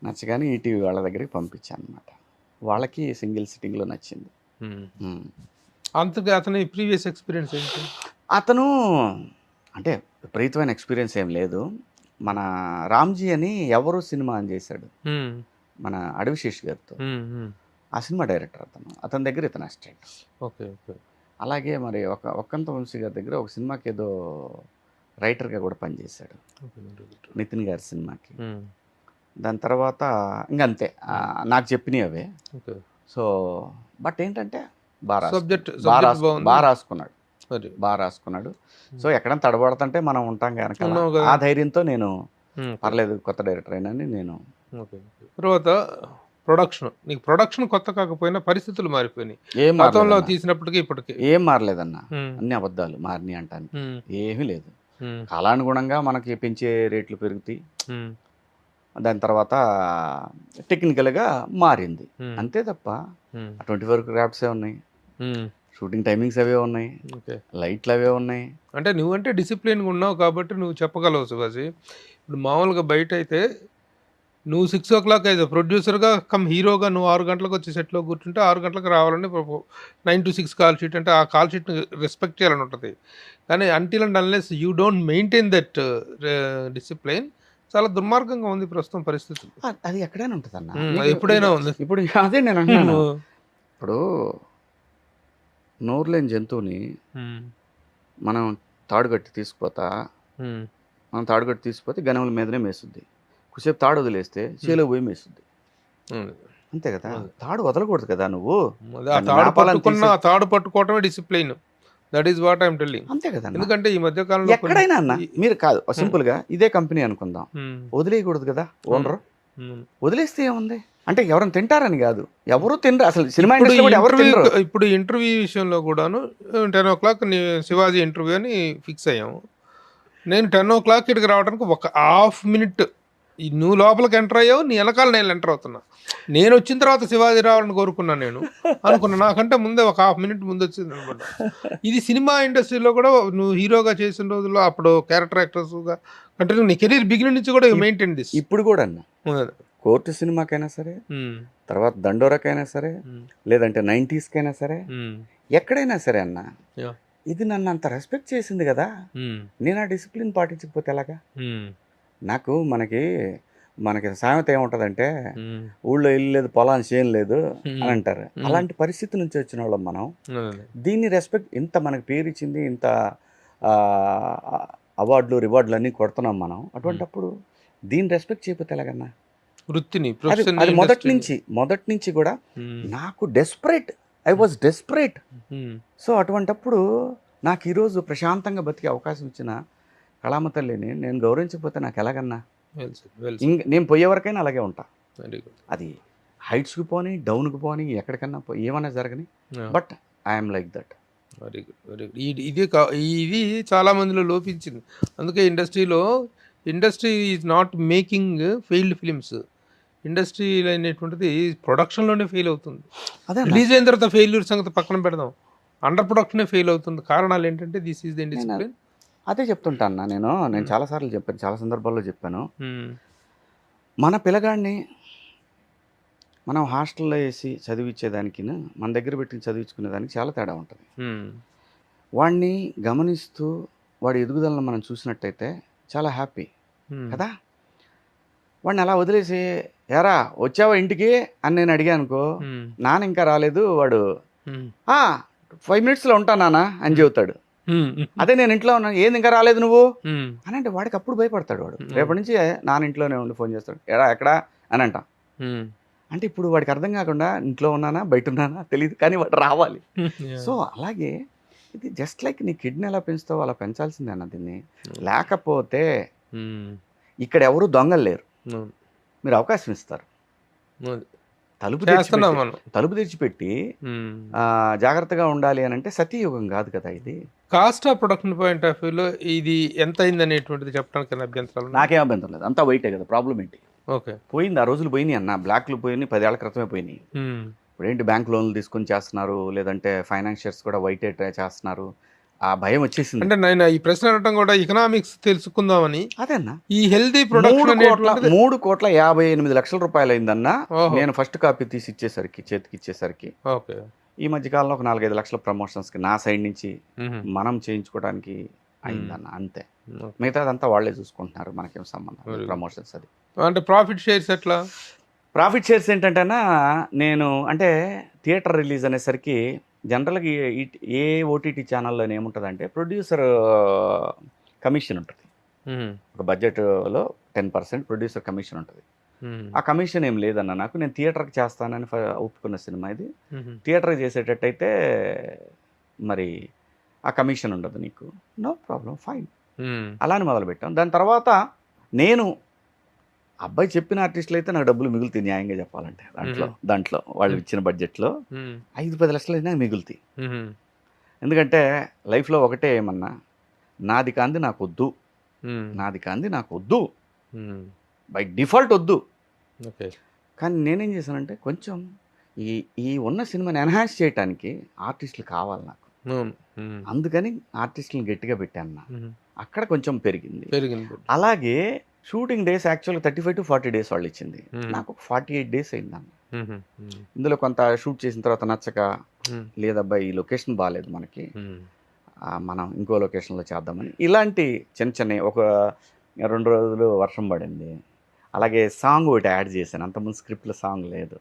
నచ్చగానే ఈటీవీ వాళ్ళ దగ్గరికి పంపించాను అనమాట. వాళ్ళకి సింగిల్ సిట్టింగ్లో నచ్చింది. అతని ప్రీవియస్ ఎక్స్పీరియన్స్ ఏంటి? అతను అంటే విపరీతమైన ఎక్స్పీరియన్స్ ఏం లేదు. మన రామ్జీ అని ఎవరు సినిమా అని చేశాడు మన అడవిశేష్ గారితో, ఆ సినిమా డైరెక్టర్ అతని దగ్గర ఇతను అసిస్టెంట్. Okay okay. అలాగే మరి ఒక్కంత వంశీ గారి దగ్గర ఒక సినిమాకి ఏదో రైటర్గా కూడా పనిచేశాడు, నితిన్ గారి సినిమాకి. దాని తర్వాత ఇంకంతే నాకు చెప్పినవి అవే. సో బట్ ఏంటంటే బాగా రాసుకున్నాడు. సో ఎక్కడైనా తడబడుతుంటే మనం ఉంటాం కనుక ఆ ధైర్యంతో నేను పర్లేదు కొత్త డైరెక్టర్ అయినా నేను. తర్వాత నీకు ప్రొడక్షన్ కొత్త కాకపోయినా పరిస్థితులు మారిపోయినాయి. గతంలో తీసినప్పటికీ ఇప్పటికీ ఏం మారలేదన్న, అన్ని అబద్ధాలు మారినాయి అంటాను, ఏమీ లేదు. కాలానుగుణంగా మనకి పెంచే రేట్లు పెరుగుతాయి, దాని తర్వాత టెక్నికల్గా మారింది అంతే తప్ప 24 క్రాఫ్ట్సే ఉన్నాయి, షూటింగ్ టైమింగ్స్ అవే ఉన్నాయి, లైట్లు అవే ఉన్నాయి. అంటే నువ్వంటే డిసిప్లిన్గా ఉన్నావు కాబట్టి నువ్వు చెప్పగలవు సుభాషి. ఇప్పుడు మామూలుగా బయట అయితే నువ్వు 6 o'clock అయితే ప్రొడ్యూసర్గా కమ్ హీరోగా నువ్వు 6 గంటలకు వచ్చి సెట్లో కూర్చుంటే 6 గంటలకు రావాలని 9 to 6 కాల్ షీట్, అంటే ఆ కాల్ షీట్ని రెస్పెక్ట్ చేయాలని ఉంటుంది. కానీ until and unless you don't maintain that discipline చాలా దుర్మార్గంగా ఉంది ప్రస్తుతం పరిస్థితులు. అది ఎక్కడైనా ఉంటుంది అన్న, ఎప్పుడైనా ఉంది. ఇప్పుడు అదే నేను అంటున్నాను, ఇప్పుడు నోరు లేని జంతువుని మనం తాడుగట్టి తీసుకుపోతే గనముల మీదనే మేస్తుంది, కొద్దిసేపు తాడు వదిలేస్తే చేలో పోయి మేస్తుంది, అంతే కదా. తాడు వదలకూడదు కదా నువ్వు, తాడు పట్టుకోవటమే discipline. That is what I'm telling, అంతే కదా. ఎందుకంటే ఈ మధ్య కాలంలో ఎక్కడైనా అన్న మీరు కాదు, సింపుల్ గా ఇదే కంపెనీ అనుకుందాం, వదిలేయకూడదు కదా ఓనర్, వదిలేస్తే ఏముంది అంటే ఎవరైనా తింటారని కాదు, ఎవరు తినరు అసలు సినిమా ఇండస్ట్రీ ఎవరు తినరు. ఇప్పుడు ఇంటర్వ్యూ విషయంలో కూడాను 10 o'clock శివాజీ ఇంటర్వ్యూ అని ఫిక్స్ అయ్యాము. నేను 10 o'clock ఇక్కడికి రావడానికి ఒక ½ minute నువ్వు లోపలికి ఎంటర్ అయ్యావు, నీ వెనకాల నేను ఎంటర్ అవుతున్నా. నేను వచ్చిన తర్వాత శివాజీ రావాలని కోరుకున్నాను నేను అనుకున్నా, నాకంటే ముందే ఒక హాఫ్ మినిట్ ముందు వచ్చింది అనుకున్నా. ఇది సినిమా ఇండస్ట్రీలో కూడా నువ్వు హీరోగా చేసిన రోజుల్లో అప్పుడు క్యారెక్టర్ యాక్టర్స్గా కంటిన్యూ నీ కెరీర్ బిగినింగ్ నుంచి కూడా మెయింటైన్ దిస్. ఇప్పుడు కూడా అన్న కోర్టు సినిమాకైనా సరే, తర్వాత దండోరకైనా సరే, లేదంటే 90s సరే, ఎక్కడైనా సరే అన్న, ఇది నన్ను అంత రెస్పెక్ట్ చేసింది కదా, నేను ఆ డిసిప్లిన్ పాటించకపోతే ఎలాగా? నాకు మనకి సామెత ఏముంటుందంటే, ఊళ్ళో ఇల్లు లేదు పొలాన్ని చేయని లేదు అని అంటారు. అలాంటి పరిస్థితి నుంచి వచ్చిన వాళ్ళం మనం. దీన్ని రెస్పెక్ట్, ఇంత మనకి పేరు ఇచ్చింది, ఇంత అవార్డులు రివార్డులు అన్నీ కొడుతున్నాం మనం. అటువంటిప్పుడు దీన్ని రెస్పెక్ట్ చేయకపోతే ఎలాగన్నా? వృత్తిని అది మొదటి నుంచి కూడా నాకు ఐ వాజ్ డెస్పరేట్. సో అటువంటప్పుడు నాకు ఈరోజు ప్రశాంతంగా బతికే అవకాశం ఇచ్చిన కళామ తల్లిని నేను గౌరవించకపోతే నాకు ఎలాగన్నా? నేను పోయే వరకైనా అలాగే ఉంటా. అది హైట్స్కి పోని, డౌన్కి పోని, ఎక్కడికన్నా ఏమన్నా జరగని, but I'm like that. Very good. ఇది చాలా మందిలో లోపించింది. అందుకే industry is not making failed films. Industry అనేటువంటిది ప్రొడక్షన్లోనే ఫెయిల్ అవుతుంది. రిలీజ్ అయిన తర్వాత ఫెయిల్యూర్ సంగతి పక్కన పెడదాం, అండర్ ప్రొడక్షనే ఫెయిల్ అవుతుంది. కారణాలు ఏంటంటే దిస్ ఈజ్ ద డిసిప్లిన్. అదే చెప్తుంటాను నేను చాలాసార్లు చెప్పాను, చాలా సందర్భాల్లో చెప్పాను. మన పిల్లగాడిని మనం హాస్టల్లో వేసి చదివించేదానికి, మన దగ్గర పెట్టి చదివించుకునేదానికి చాలా తేడా ఉంటుంది. వాడిని గమనిస్తూ వాడి ఎదుగుదలను మనం చూసినట్టయితే చాలా హ్యాపీ కదా. వాడిని అలా వదిలేసి, ఎరా వచ్చావా ఇంటికి అని నేను అడిగాను అనుకో, నాన్న ఇంకా రాలేదు, వాడు 5 minutesలో ఉంటా నాన్న అని చెబుతాడు. అదే నేను ఇంట్లో ఉన్నాను, ఏంది ఇంకా రాలేదు నువ్వు అని అంటే వాడికి అప్పుడు భయపడతాడు. వాడు రేపటి నుంచి నాన్న ఇంట్లోనే ఉండి ఫోన్ చేస్తాడు, ఎరా ఎక్కడా అని అంటాం. అంటే ఇప్పుడు వాడికి అర్థం కాకుండా ఇంట్లో ఉన్నానా బయట ఉన్నానా తెలియదు, కానీ వాడు రావాలి. సో అలాగే ఇది జస్ట్ లైక్ నీ కిడ్నీ ఎలా పెంచుతావో అలా పెంచాల్సిందే అన్న దీన్ని. లేకపోతే ఇక్కడ ఎవరు దొంగలు లేరు, మీరు అవకాశం ఇస్తారు. తలుపు తెచ్చిపెట్టి జాగ్రత్తగా ఉండాలి అని అంటే సతీయుగం కాదు కదా ఇది. Cost of production point of వ్యూలో ఇది ఎంత అయింది అనేటువంటిది చెప్పడానికి అభ్యంతరాలు? నాకేం అభ్యంతరం లేదు, అంతా వైటే కదా. ప్రాబ్లం ఏంటి? ఓకే, పోయింది, ఆ రోజులు పోయినాయి అన్న. బ్లాక్లు పోయినాయి, 10 ఏళ్ల క్రితమే పోయినాయి. ఇప్పుడు ఏంటి, బ్యాంక్ లోన్లు తీసుకొని చేస్తున్నారు, లేదంటే ఫైనాన్షియర్స్ కూడా వైటే చేస్తున్నారు. ఆ భయం వచ్చేసింది. అంటే నేను ఈ ప్రశ్న అడగడం కూడా ఎకనామిక్స్ తెలుసుకుందామని. అదేనా, ఈ హెల్దీ ప్రొడక్షన్ 3,58,00,000 రూపాయలు అయిందన్నా. నేను ఫస్ట్ కాపీ తీసి చేతికి ఇచ్చేసరికి ఈ మధ్య కాలంలో ఒక 4-5 లక్షల ప్రమోషన్స్ కి నా సైడ్ నుంచి మనం చేయించుకోవడానికి అయిందన్న, అంతే. మిగతాదంతా వాళ్ళే చూసుకుంటున్నారు, మనకేం సంబంధం ప్రమోషన్స్. అది అంటే ప్రాఫిట్ షేర్స్ ఎట్లా? ప్రాఫిట్ షేర్స్ ఏంటంటేనా, నేను అంటే థియేటర్ రిలీజ్ అనేసరికి జనరల్గా ఏ ఓటీటీ ఛానల్లో ఏముంటుందంటే ప్రొడ్యూసర్ కమిషన్ ఉంటుంది. ఒక బడ్జెట్లో 10% ప్రొడ్యూసర్ కమిషన్ ఉంటుంది. ఆ కమిషన్ ఏం లేదన్న నాకు. నేను థియేటర్కి చేస్తానని ఒప్పుకున్న సినిమా ఇది. థియేటర్కి చేసేటట్టయితే మరి ఆ కమిషన్ ఉండదు నీకు, నో ప్రాబ్లం, ఫైన్. అలానే మొదలుపెట్టాం. దాని తర్వాత నేను అబ్బాయి చెప్పిన ఆర్టిస్టులు అయితే నాకు డబ్బులు మిగులుతాయి, న్యాయంగా చెప్పాలంటే. దాంట్లో వాళ్ళు ఇచ్చిన బడ్జెట్లో 5-10 లక్షలు అయినా మిగులుతాయి. ఎందుకంటే లైఫ్లో ఒకటే ఏమన్నా, నాది కాంది నాకు వద్దు, నాది కాంది నాకు వద్దు, బై డిఫాల్ట్ వద్దు. కానీ నేనేం చేశానంటే కొంచెం ఈ ఉన్న సినిమాని ఎన్హాన్స్ చేయడానికి ఆర్టిస్టులు కావాలి నాకు. అందుకని ఆర్టిస్టులను గట్టిగా పెట్టాను నా. అక్కడ కొంచెం పెరిగింది. అలాగే షూటింగ్ డేస్ యాక్చువల్గా 35 to 40 days వాళ్ళు ఇచ్చింది, నాకు 48 days అయిందన్న. ఇందులో కొంత షూట్ చేసిన తర్వాత నచ్చక, లేదబ్బా ఈ లొకేషన్ బాగాలేదు మనకి, మనం ఇంకో లొకేషన్లో చేద్దామని, ఇలాంటి చిన్న ఒక 2 రోజులు వర్షం పడింది. అలాగే సాంగ్ ఒకటి యాడ్ చేశాను, అంతకుముందు స్క్రిప్ట్లో సాంగ్ లేదు,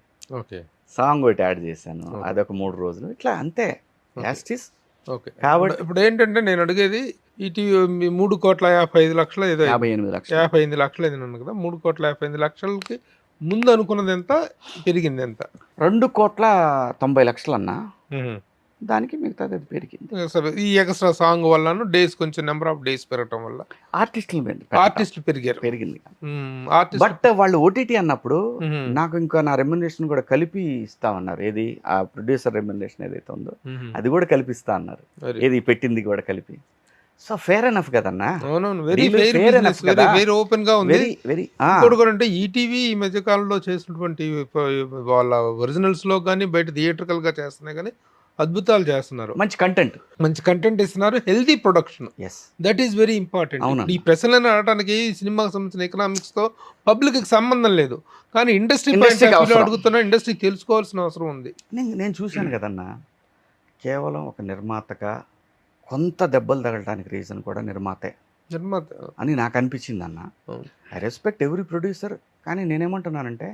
సాంగ్ ఒకటి యాడ్ చేశాను, అదొక 3 రోజులు, ఇట్లా అంతే. కాబట్టి ఇప్పుడు ఏంటంటే నేను అడిగేది, ఇటు 3,55,00,000 ఏదో 58 లక్షలు ఏదైనా కదా, 3,55,00,000కి ముందు అనుకున్నది ఎంత, పెరిగింది ఎంత? 2,90,00,000 అన్న. దానికి మిగతాది అది పెరిగింది. సరే, ఈ ఎక్స్ట్రా సాంగ్ వల్ల డేస్ కొంచెం నెంబర్ ఆఫ్ డేస్ పెరగటం వల్ల ఆర్టిస్టులు పెరిగింది. బట్ వాళ్ళు ఓటీటీ అన్నప్పుడు నాకు ఇంకా నా రెమ్యునరేషన్ కూడా కలిపి ఇస్తామన్నారు. ఏది ఆ ప్రొడ్యూసర్ రెమ్యునరేషన్ ఏదైతే ఉందో అది కూడా కలిపిస్తా అన్నారు. ఏది పెట్టింది కూడా కలిపి. సో ఫేర్ ఎనఫ్ కదన్నా. అవునవును, very Deal fair fair business, enough very కదా. వెరీ ఓపెన్ గా ఉంది. వెరీ వెరీ ఇంకోటి కూడా అంటే ఈటీవీ ఈ మధ్య కాలంలో చేసినటువంటి వాళ్ళ ఒరిజినల్స్ లో కానీ బయట థియేట్రికల్ గా చేస్తున్నాయి కానీ అద్భుతాలు చేస్తున్నారు. మంచి కంటెంట్. మంచి కంటెంట్ ఇస్తున్నారు, healthy production. Yes. That is very important. అవునండి. ఈ ప్రశ్నలను ఆడటానికి సినిమాకి సంబంధించిన ఎకనామిక్స్ తో పబ్లిక్ కి సంబంధం లేదు, కానీ ఇండస్ట్రీ Industryకి అవసరం. అడుగుతున్నా, ఇండస్ట్రీకి తెలుసుకోవాల్సిన అవసరం ఉంది. నేను చూశాను కదన్నా, కేవలం ఒక నిర్మాతగా కొంత దెబ్బలు తగలడానికి రీజన్ కూడా నిర్మాతే నిర్మాత అని నాకు అనిపించింది అన్న. అవును. ఐ రెస్పెక్ట్ ఎవ్రీ ప్రొడ్యూసర్, కానీ నేనేమంటున్నానంటే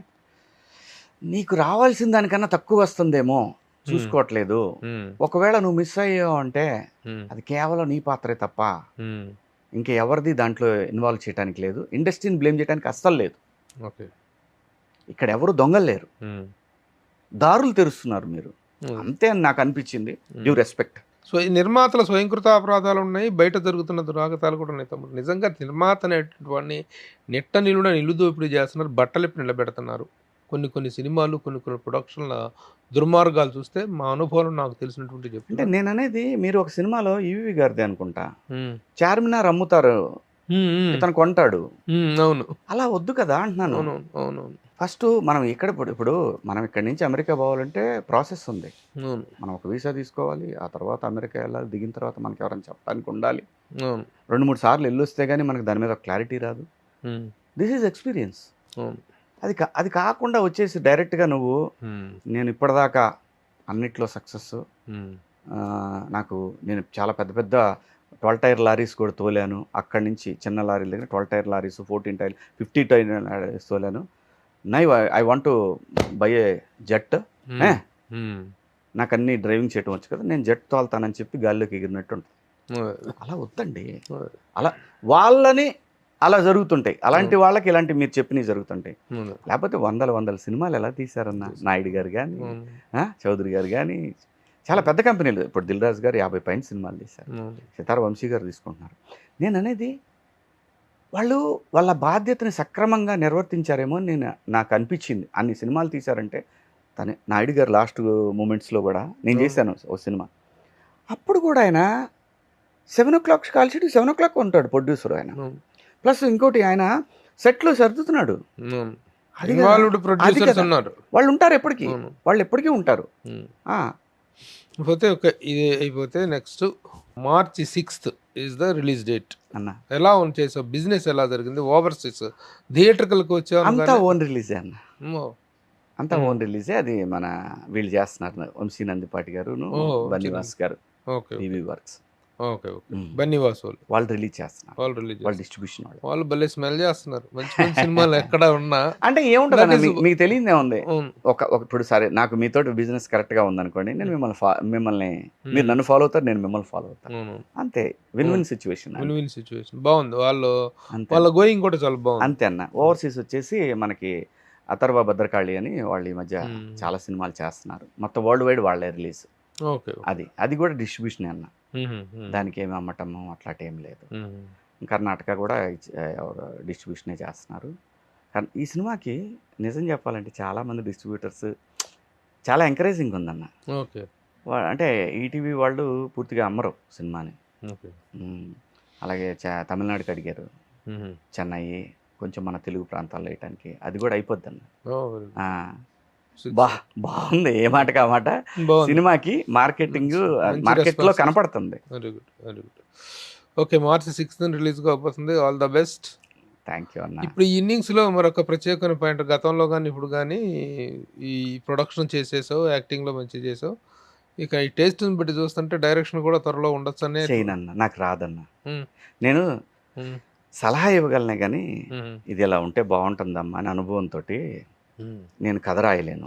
నీకు రావాల్సిన దానికన్నా తక్కువ వస్తుందేమో చూసుకోవట్లేదు. ఒకవేళ నువ్వు మిస్ అయ్యావు అంటే అది కేవలం నీ పాత్రే తప్ప ఇంకా ఎవరిది దాంట్లో ఇన్వాల్వ్ చేయడానికి లేదు. ఇండస్ట్రీని బ్లేమ్ చేయడానికి అస్సలు లేదు. ఓకే, ఇక్కడ ఎవరు దొంగలు లేరు, దారులు తెరుస్తున్నారు మీరు, అంతే అని నాకు అనిపించింది. Due respect. సో ఈ నిర్మాతల స్వయంకృత అపరాధాలు ఉన్నాయి, బయట జరుగుతున్న దురాగతాలు కూడా ఉన్నాయి తమ్ముడు. నిజంగా నిర్మాత అనేటువంటి వాడిని నెట్ట నిలుడ నిలుదోపిడీ చేస్తున్నారు, బట్టలిప్పి నిలబెడుతున్నారు. కొన్ని సినిమాలు, కొన్ని ప్రొడక్షన్ల దుర్మార్గాలు చూస్తే మా అనుభవం నాకు తెలిసినటువంటి అంటే చెప్తాను. నేను అనేది, మీరు ఒక సినిమాలో ఈవి గారిది అనుకుంటా, చార్మినార్ అమ్ముతారు, ఇతను కొంటాడు. అవును, అలా వద్దు కదా అంటున్నాను. అవునవును, అవునవును, ఫస్ట్ మనం ఇప్పుడు మనం ఇక్కడి నుంచి అమెరికా పోవాలంటే ప్రాసెస్ ఉంది. అవును, మనం ఒక వీసా తీసుకోవాలి, ఆ తర్వాత అమెరికా వెళ్ళాలి, దిగిన తర్వాత మనకి ఎవరైనా చెప్పడానికి ఉండాలి. అవును, 2-3 సార్లు వెళ్ళొస్తే కానీ మనకి దాని మీద క్లారిటీ రాదు. This is experience. అవును, అది కాకుండా వచ్చేసి డైరెక్ట్గా నువ్వు నేను ఇప్పటిదాకా అన్నిట్లో సక్సెస్, నేను చాలా పెద్ద పెద్ద 12 టైర్ లారీస్ కూడా తోలాను. అక్కడి నుంచి చిన్న లారీల దగ్గర 12 tyre lorries, 14 tyre, 50 tyre lorries తోలాను. I want to buy a jet. నాకు అన్ని డ్రైవింగ్ చేయటం వచ్చు కదా, నేను జెట్ తోలుతానని చెప్పి గాల్లోకి ఎగిరినట్టు ఉంటుంది. అలా వద్దండి. అలా వాళ్ళని అలా జరుగుతుంటాయి. అలాంటి వాళ్ళకి ఇలాంటి మీరు చెప్పినవి జరుగుతుంటాయి. లేకపోతే వందల సినిమాలు ఎలా తీశారన్న, నాయుడు గారు కానీ, చౌదరి గారు కానీ, చాలా పెద్ద కంపెనీలు. ఇప్పుడు దిల్ రాజు గారు 50 పైన సినిమాలు తీశారు, సితార వంశీ గారు తీసుకుంటున్నారు. నేను అనేది వాళ్ళు వాళ్ళ బాధ్యతని సక్రమంగా నిర్వర్తించారేమో అని నాకు అనిపించింది. అన్ని సినిమాలు తీశారంటే నాయుడు గారు లాస్ట్ మూమెంట్స్లో కూడా నేను చేశాను ఓ సినిమా. అప్పుడు కూడా ఆయన 7 o'clock కాల్ షీట్ 7 o'clock ఉంటాడు ప్రొడ్యూసర్ ఆయన. ప్లస్ ఇంకోటి ఆయన సెట్లో సర్దుతున్నాడు. వాళ్ళు ఉంటారు ఎప్పటికీ, వాళ్ళు ఎప్పటికీ ఉంటారు. పోతే ఇది అయిపోతే next March 6th is the release date అన్న. ఎలా చేసావు, బిజినెస్ ఎలా జరిగింది? ఓవర్సీస్ థియేటర్కి వచ్చావు? అంతా ఓన్ రిలీజే అన్న, అంతా ఓన్ రిలీజే. అది మన వీళ్ళు చేస్తున్నారు, వంశీ నందిపాటి గారు, బన్నీవాస్ గారు, టీవీ వర్క్స్. ఓకే, బన్నీవాస్ వాళ్ళు రిలీజ్ చేస్తున్నారు, వాళ్ళు డిస్ట్రిబ్యూషన్ వాళ్ళు భలే స్మెల్ చేస్తున్నారు. మంచి మంచి సినిమాలు ఎక్కడ ఉన్నా అంటే ఏముంటుంది మీకు తెలియదే ఉంది. ఇప్పుడు సరే నాకు మీతో బిజినెస్ కరెక్ట్ గా ఉందనుకోండి, నేను మిమ్మల్ని మీరు నన్ను ఫాలో అవుతారు, నేను మిమ్మల్ని ఫాలో అవుతాను. అంతే, విన్ సిచ్యువేషన్. బాగుంది. వాళ్ళ గోయింగ్ కూడా చాలా బాగుంది. అంతే అన్న. ఓవర్సీస్ వచ్చేసి మనకి అథర్వ భద్రకాళి అని వాళ్ళు ఈ మధ్య చాలా సినిమాలు చేస్తున్నారు. మొత్తం వరల్డ్ వైడ్ వాళ్ళే రిలీజ్. అది కూడా డిస్ట్రిబ్యూషన్ అన్న, దానికి ఏమి అమ్మటము అట్లాంటి ఏం లేదు. కర్ణాటక కూడా డిస్ట్రిబ్యూషనే చేస్తున్నారు. కానీ ఈ సినిమాకి నిజం చెప్పాలంటే చాలామంది డిస్ట్రిబ్యూటర్స్ చాలా ఎంకరేజింగ్ ఉందన్న. అంటే ఈటీవీ వాళ్ళు పూర్తిగా అమ్మరు సినిమాని. అలాగే తమిళనాడుకి అడిగారు, చెన్నై, కొంచెం మన తెలుగు ప్రాంతాల్లో వేయటానికి, అది కూడా అయిపోద్ది అన్న. బాగుంది, ఏ మాటకి ఆ మాట. సినిమాకి మార్కెట్లో కనపడుతుంది. ఓకే, March 6th రిలీజ్ కాబోతుంది. All the best. Thank you అన్న. ఇప్పుడు ఈ ఇన్నింగ్స్లో మరొక ప్రత్యేకమైన పాయింట్, గతంలో కానీ ఇప్పుడు కానీ ఈ ప్రొడక్షన్ చేసేసావు, యాక్టింగ్లో మంచిగా చేసావు. ఇక ఈ టేస్ట్ని బట్టి చూస్తుంటే డైరెక్షన్ కూడా త్వరలో ఉండొచ్చు అనే. చేయనన్న, నాకు రాదన్న. నేను సలహా ఇవ్వగలనే కానీ ఇది ఇలా ఉంటే బాగుంటుందమ్మా అని అనుభవంతో నేను కథ రాయలేను.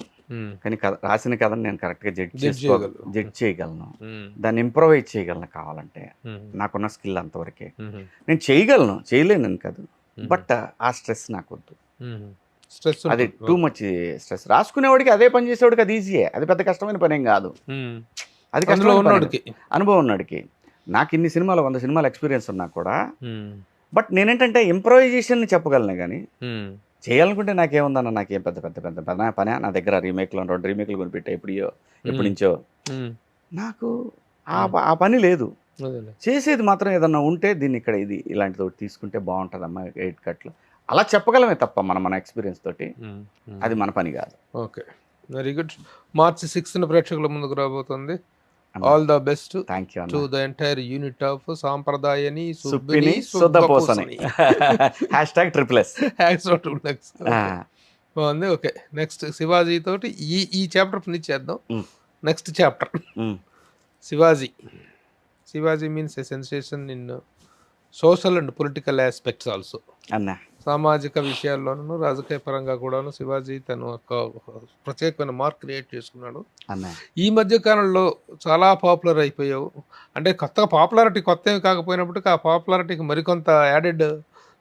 కానీ రాసిన కథను నేను కరెక్ట్గా జడ్జ్ చేయగలను, దాన్ని ఇంప్రూవైజ్ చేయగలను కావాలంటే. నాకున్న స్కిల్ అంతవరకే. నేను చేయగలను, చేయలేను కాదు, బట్ ఆ స్ట్రెస్ నాకు వద్దు. అది టూ మచ్ స్ట్రెస్. రాసుకునేవాడికి, అదే పని చేసేవాడికి అది ఈజీయే, అది పెద్ద కష్టమైన పని ఏం కాదు. అది అనుభవం ఉన్నాడికి. నాకు ఇన్ని సినిమాలు 100 సినిమాల ఎక్స్పీరియన్స్ ఉన్నా కూడా, బట్ నేనేంటంటే ఇంప్రూవైజేషన్ చెప్పగలను కానీ చేయాలనుకుంటే నాకేముందన్న, నాకేం పెద్ద పెద్ద పెద్ద పని. నా దగ్గర రీమేక్లో 2 రీమేక్లు కొనిపెట్టా ఎప్పటి నుంచో. నాకు ఆ పని లేదు. అదేలే. చేసేది మాత్రం ఏదన్నా ఉంటే దీన్ని ఇక్కడ ఇది ఇలాంటిది ఒకటి తీసుకుంటే బాగుంటుందమ్మా ఎయిట్ కట్లు అలా చెప్పగలమే తప్ప మన ఎక్స్పీరియన్స్ తోటి అది మన పని కాదు. Okay, very good. మార్చి 6న ప్రేక్షకుల ముందుకు రాబోతుంది. All the best thank you to the entire unit of Sampradayani Suppini Shuddhaposani #SSS. బాగుంది. ఓకే, నెక్స్ట్ శివాజీ తోటి ఈ చాప్టర్ ఫినిష్ చేద్దాం. Next chapter Shivaji means a sensation in social and political aspects also. అన్నా సామాజిక విషయాల్లోనూ రాజకీయ పరంగా కూడాను శివాజీ తను ఒక ప్రత్యేకమైన మార్క్ క్రియేట్ చేసుకున్నాడు. అన్నా ఈ మధ్య కాలంలో చాలా పాపులర్ అయిపోయావు. అంటే కొత్తగా పాపులారిటీ కొత్త ఏమి కాకపోయినప్పటికీ ఆ పాపులారిటీకి మరికొంత యాడెడ్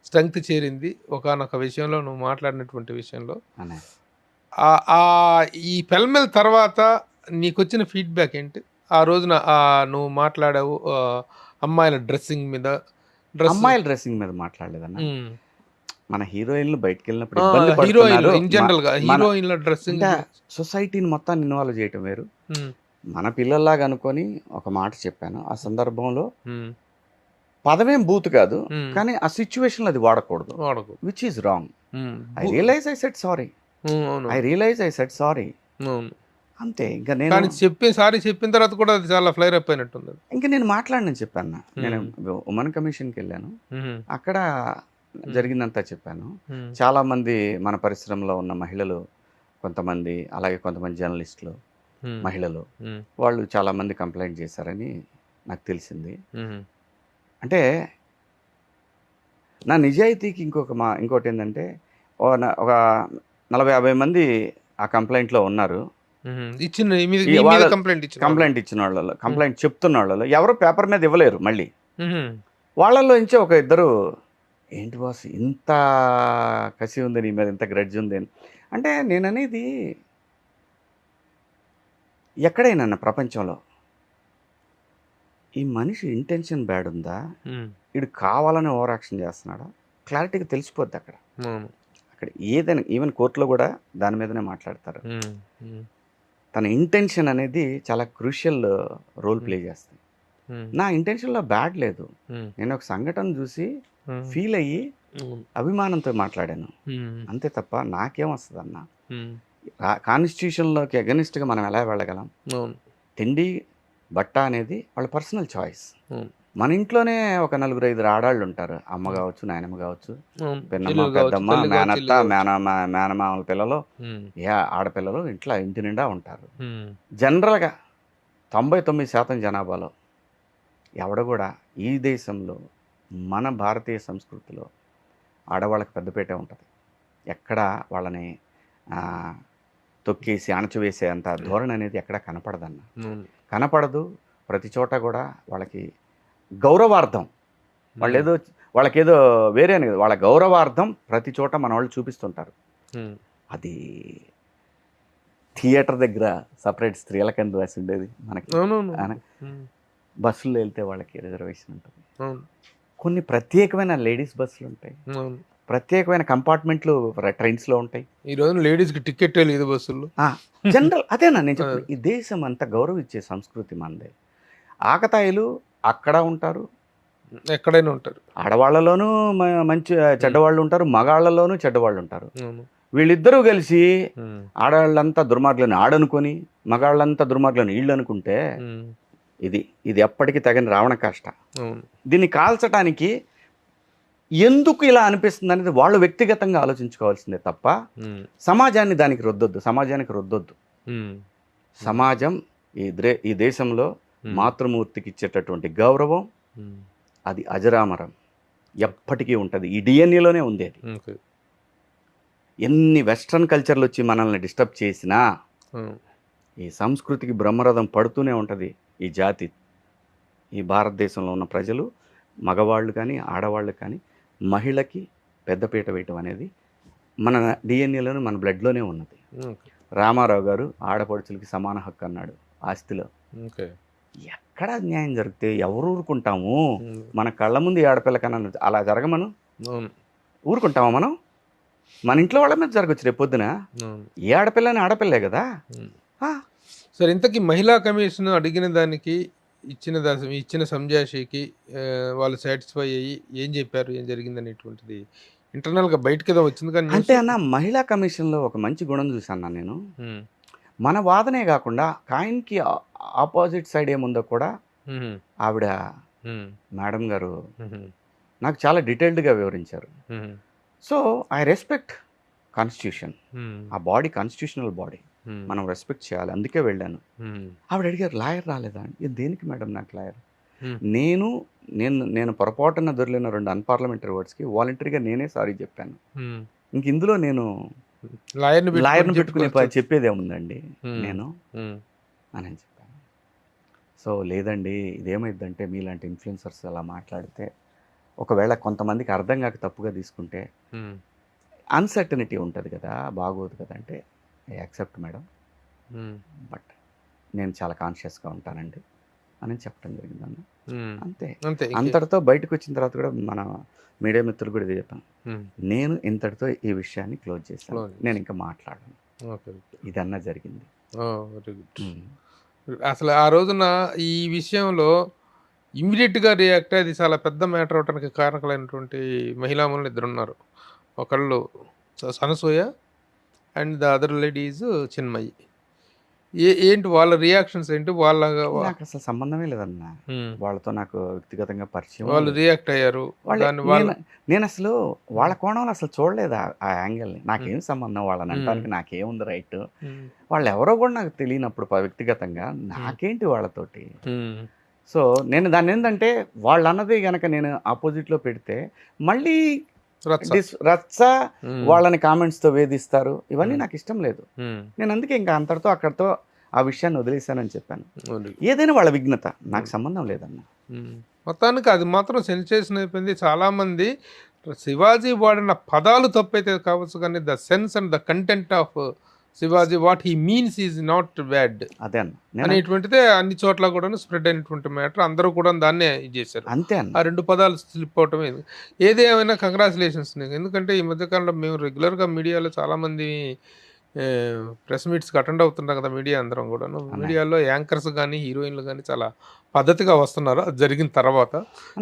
స్ట్రెంగ్త్ చేరింది ఒకానొక విషయంలో, నువ్వు మాట్లాడినటువంటి విషయంలో. అన్నా ఈ పెల్మెల్ తర్వాత నీకు వచ్చిన ఫీడ్బ్యాక్ ఏంటి? ఆ రోజున నువ్వు మాట్లాడావు అమ్మాయిల డ్రెస్సింగ్ మీద. అమ్మాయిల డ్రెస్సింగ్ మీద మాట్లాడలేదన్న. మన హీరోయిన్లు బయటకు వెళ్ళినప్పుడు సొసైటీని మొత్తాన్ని ఇన్వాల్వ్ చేయటం వేరు. మన పిల్లల్లాగా అనుకొని ఒక మాట చెప్పాను. ఆ సందర్భంలో పదమేం బూత్ కాదు, కానీ ఆ సిచ్యువేషన్ అది వాడకూడదు, which is wrong. I realise I said sorry అంతే. ఇంకా నేను చెప్పిన తర్వాత కూడా అది చాలా ఫ్లైర్ అప్ అయినట్టుంది. ఇంకా నేను మాట్లాడినని చెప్పాను. నేను ఉమెన్ కమిషన్కి వెళ్ళాను, అక్కడ జరిగిందంతా చెప్పాను. చాలా మంది మన పరిశ్రమలో ఉన్న మహిళలు కొంతమంది, అలాగే కొంతమంది జర్నలిస్టులు మహిళలు వాళ్ళు చాలా మంది కంప్లైంట్ చేశారని నాకు తెలిసింది. అంటే నా నిజాయితీకి ఇంకోటి ఏంటంటే ఒక 40-50 మంది ఆ కంప్లైంట్లో ఉన్నారు. కంప్లైంట్ ఇచ్చిన వాళ్ళలో, కంప్లైంట్ చెప్తున్న వాళ్ళలో ఎవరు పేపర్ మీద ఇవ్వలేరు. మళ్ళీ వాళ్ళల్లో నుంచి ఒక ఇద్దరు, ఏంటి బాస్ ఇంత కసి ఉంది నీ మీద, ఇంత గ్రడ్జ్ ఉంది అంటే, నేను అనేది ఎక్కడైనా ప్రపంచంలో ఈ మనిషి ఇంటెన్షన్ బ్యాడ్ ఉందా, వీడు కావాలని ఓవర్ యాక్షన్ చేస్తున్నాడా, క్లారిటీగా తెలిసిపోద్ది అక్కడ. ఏదైనా ఈవెన్ కోర్టులో కూడా దాని మీదనే మాట్లాడతారు. తన ఇంటెన్షన్ అనేది చాలా క్రూషియల్ రోల్ ప్లే చేస్తుంది. నా ఇంటెన్షన్లో బ్యాడ్ లేదు. నేను ఒక సంఘటన చూసి ఫీల్ అయ్యి అభిమానంతో మాట్లాడాను అంతే తప్ప నాకేం వస్తుంది అన్న. కాన్స్టిట్యూషన్లోకి అగెనిస్ట్గా మనం ఎలా వెళ్ళగలం? తిండి బట్ట అనేది వాళ్ళ పర్సనల్ చాయిస్. మన ఇంట్లోనే ఒక 4-5 ఆడాళ్ళు ఉంటారు, అమ్మ కావచ్చు, నాయనమ్మ కావచ్చు, పెన్నమ్మ, పెద్దమ్మ, మేనత్త, మేనమామల పిల్లలు, ఆడపిల్లలు ఇంటి నిండా ఉంటారు. జనరల్గా 99% జనాభాలో ఎవడ కూడా ఈ దేశంలో మన భారతీయ సంస్కృతిలో ఆడవాళ్ళకి పెద్దపేట ఉంటుంది. ఎక్కడ వాళ్ళని తొక్కేసి అణచివేసే అంత ధోరణి అనేది ఎక్కడ కనపడదు. ప్రతి చోట కూడా వాళ్ళకి గౌరవార్థం, వాళ్ళకేదో వేరే అని కదా, వాళ్ళ గౌరవార్థం ప్రతి చోట మన వాళ్ళు చూపిస్తుంటారు. అది థియేటర్ దగ్గర సపరేట్ స్త్రీలకని రాసి ఉండేది మనకి. బస్సులో వెళ్తే వాళ్ళకి రిజర్వేషన్ ఉంటుంది. కొన్ని ప్రత్యేకమైన లేడీస్ బస్సులు ఉంటాయి, ప్రత్యేకమైన కంపార్ట్మెంట్లు ట్రైన్స్లో ఉంటాయి. ఈ రోజు లేడీస్కి టికెట్ లేదు బస్సుల్లో. జనరల్ అదేనా నేను చెప్పాను. ఈ దేశం అంతా గౌరవించే సంస్కృతి మనదే. ఆకతాయిలు అక్కడ ఉంటారు, ఎక్కడైనా ఉంటారు. ఆడవాళ్లలోనూ మంచి చెడ్డవాళ్ళు ఉంటారు, మగాళ్లలోనూ చెడ్డవాళ్ళు ఉంటారు. వీళ్ళిద్దరూ కలిసి ఆడవాళ్ళంతా దుర్మార్గులను ఆడనుకొని మగాళ్ళంతా దుర్మార్గులను వీళ్ళు అనుకుంటే ఇది ఎప్పటికీ తగిన రావణ కాష్ట. దీన్ని కాల్చడానికి ఎందుకు ఇలా అనిపిస్తుంది అనేది వాళ్ళు వ్యక్తిగతంగా ఆలోచించుకోవాల్సిందే తప్ప సమాజాన్ని దానికి రుద్దొద్దు. సమాజం ఈ దేశంలో మాతృమూర్తికి ఇచ్చేటటువంటి గౌరవం అది అజరామరం, ఎప్పటికీ ఉంటుంది. ఈ డిఎన్ఏలోనే ఉంది అది. ఎన్ని వెస్ట్రన్ కల్చర్లు వచ్చి మనల్ని డిస్టర్బ్ చేసినా ఈ సంస్కృతికి బ్రహ్మరథం పడుతూనే ఉంటుంది. ఈ జాతి, ఈ భారతదేశంలో ఉన్న ప్రజలు, మగవాళ్ళు కానీ ఆడవాళ్ళు కానీ మహిళకి పెద్దపీట వేయటం అనేది మన డిఎన్ఏలోనే, మన బ్లడ్లోనే ఉన్నది. రామారావు గారు ఆడపడుచులకి సమాన హక్కు అన్నాడు ఆస్తిలో. ఎక్కడ న్యాయం జరిగితే ఎవరు ఊరుకుంటాము? మన కళ్ళ ముందు ఈ ఆడపిల్ల కన్నా అలా జరగమను ఊరుకుంటామా మనం? మన ఇంట్లో వాళ్ళ మీద జరగచ్చు రేపు పొద్దున. ఏ ఆడపిల్లని ఆడపిల్లే కదా. సరే, ఇంతకీ మహిళా కమిషన్ అడిగిన దానికి ఇచ్చిన సంజాషికి వాళ్ళు సాటిస్ఫై అయ్యి ఏం చెప్పారు, ఏం జరిగింది అనేటువంటిది ఇంటర్నల్గా బయటకి ఏదో వచ్చింది కానీ news? అంటే అన్న మహిళా కమిషన్లో ఒక మంచి గుణం చూసాను నేను. ఉమ్, మన వాదనే కాకుండా కాయిన్కి ఆపోజిట్ సైడ్ ఏముందో కూడా ఉమ్, ఆవిడ ఉమ్, మేడం గారు ఉమ్, నాకు చాలా డీటెయిల్డ్గా వివరించారు. ఉమ్, సో ఐ రెస్పెక్ట్ కాన్స్టిట్యూషన్. ఉమ్, ఆ బాడీ కాన్స్టిట్యూషనల్ బాడీ, ఉమ్, మనం రెస్పెక్ట్ చేయాలి. అందుకే వెళ్ళాను. ఉమ్, ఆవిడ అడిగారు, లాయర్ రాలేదా అని. "ఇది దేనికి మేడం నాకు లాయర్? ఉమ్, నేను నేను పొరపాటున దొరికిన 2 అన్పార్లమెంటరీ వర్డ్స్కి వాలంటరీగా నేనే సారీ చెప్పాను. ఉమ్. ఇంక ఇందులో నేను లాయర్ని లాయర్ని పెట్టుకుని పెట్టుకునే చెప్పేదే ఉందండి ఉమ్, నేను ఉమ్, అని చెప్పాను. సో లేదండి, ఇదేమైందంటే మీలాంటి ఇన్ఫ్లుయెన్సర్స్ అలా మాట్లాడితే ఒకవేళ కొంతమందికి అర్థం కాక తప్పుగా తీసుకుంటే ఉమ్, అన్సర్టనిటీ ఉంటుంది కదా, బాగోదు కదా అంటే I accept madam, um, but నేను చాలా కాన్షియస్గా ఉంటానండి అని చెప్పడం జరిగిందన్న. ఉమ్. అంతే. అంతే అంతటితో బయటకు వచ్చిన తర్వాత కూడా మన మీడియా మిత్రులు కూడా ఇది చెప్పాను, ఉమ్, నేను ఇంతటితో ఈ విషయాన్ని క్లోజ్ చేశాను, Close. నేను ఇంకా మాట్లాడను. Okay okay. ఇదన్నా జరిగింది. Very good. అసలు ఆ రోజున ఈ విషయంలో ఇమ్మీడియట్గా రియాక్ట్ అది చాలా పెద్ద మ్యాటర్ అవడానికి కారకులైనటువంటి మహిళామణులు 2 ఉన్నారు. ఒకళ్ళు Anasuya and the other ladies Chinmayi. ఏంటి వాళ్ళ రియాక్షన్స్ ఏంటి? నాకు అసలు సంబంధమే లేదన్న, వాళ్ళతో నాకు వ్యక్తిగతంగా పరిచయం. వాళ్ళు రియాక్ట్ అయ్యారు. నేను అసలు వాళ్ళ కోణంలో అసలు చూడలేదు ఆ యాంగిల్ని. నాకేం సంబంధం వాళ్ళని అనడానికి, నాకేముంది రైట్? వాళ్ళు ఎవరో కూడా నాకు తెలియనప్పుడు వ్యక్తిగతంగా నాకేంటి వాళ్ళతోటి. సో నేను దాన్ని ఏంటంటే వాళ్ళు అన్నది కనుక నేను ఆపోజిట్లో పెడితే మళ్ళీ రచ్చ, వాళ్ళని కామెంట్స్తో వేధిస్తారు, ఇవన్నీ నాకు ఇష్టం లేదు. నేను అందుకే ఇంకా అంతటితో అక్కడితో ఆ విషయాన్ని వదిలేశానని చెప్పాను. ఏదైనా వాళ్ళ విఘ్నత, నాకు సంబంధం లేదన్న. మొత్తానికి అది మాత్రం సెన్సేషన్ అయిపోయింది. చాలామంది శివాజీ వాడిన పదాలు తప్పైతే కావచ్చు కానీ the sense and the content of Shivaji what he means is not bad అదే అన్న అనేటువంటిదే అన్ని చోట్ల కూడా స్ప్రెడ్ అయినటువంటి మ్యాటర్. అందరూ కూడా దాన్నే ఇది చేశారు. అంతే అన్న. ఆ 2 పదాలు స్లిప్ అవటమే. ఏదేమైనా కంగ్రాచులేషన్స్ నీకు. ఎందుకంటే ఈ మధ్యకాలంలో మేము రెగ్యులర్గా మీడియాలో చాలామంది ప్రెస్ మీట్స్కి అటెండ్ అవుతున్నాం కదా, మీడియా అందరం కూడాను. మీడియాలో యాంకర్స్ కానీ హీరోయిన్లు కానీ చాలా పద్ధతిగా వస్తున్నారు. అది జరిగిన తర్వాత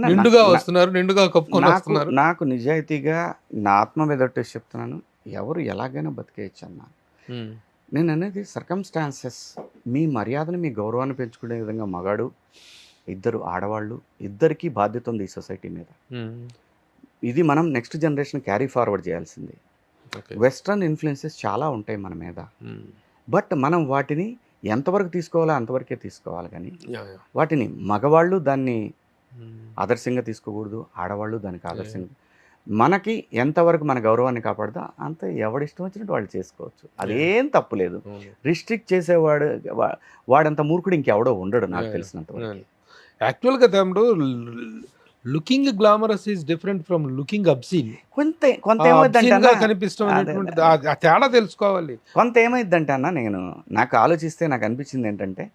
నిండుగా వస్తున్నారు, నిండుగా కప్పుకొని వస్తున్నారు. నాకు నిజాయితీగా నా ఆత్మ మీద చెప్తున్నాను, ఎవరు ఎలాగైనా బతికేయచ్చు అన్న. నేను అనేది సర్కమ్స్టాన్సెస్, మీ మర్యాదను మీ గౌరవాన్ని పెంచుకునే విధంగా మగాడు, 2 ఆడవాళ్ళు, ఇద్దరికీ బాధ్యత ఉంది ఈ సొసైటీ మీద. ఇది మనం నెక్స్ట్ జనరేషన్ క్యారీ ఫార్వర్డ్ చేయాల్సింది. వెస్ట్రన్ ఇన్ఫ్లుయెన్సెస్ చాలా ఉంటాయి మన మీద, బట్ మనం వాటిని ఎంతవరకు తీసుకోవాలో అంతవరకే తీసుకోవాలి. కానీ వాటిని మగవాళ్ళు దాన్ని ఆదర్శంగా తీసుకోకూడదు, ఆడవాళ్ళు దానికి ఆదర్శంగా. మనకి ఎంతవరకు మన గౌరవాన్ని కాపాడుతా అంత ఎవడిష్టం వచ్చినట్టు వాళ్ళు చేసుకోవచ్చు, అదేం తప్పు లేదు. రిస్ట్రిక్ట్ చేసేవాడు వాడంత మూర్ఖుడు ఇంకెవడో ఉండడు నాకు తెలిసినంత వరకు. యాక్చువల్గా తమ్ముడు looking glamorous is different from looking obscene. కొంత ఏమైందంటే కనిపిస్తాం, తేడా తెలుసుకోవాలి. కొంత ఏమైందంటే అన్న, నాకు ఆలోచిస్తే నాకు అనిపించింది ఏంటంటే,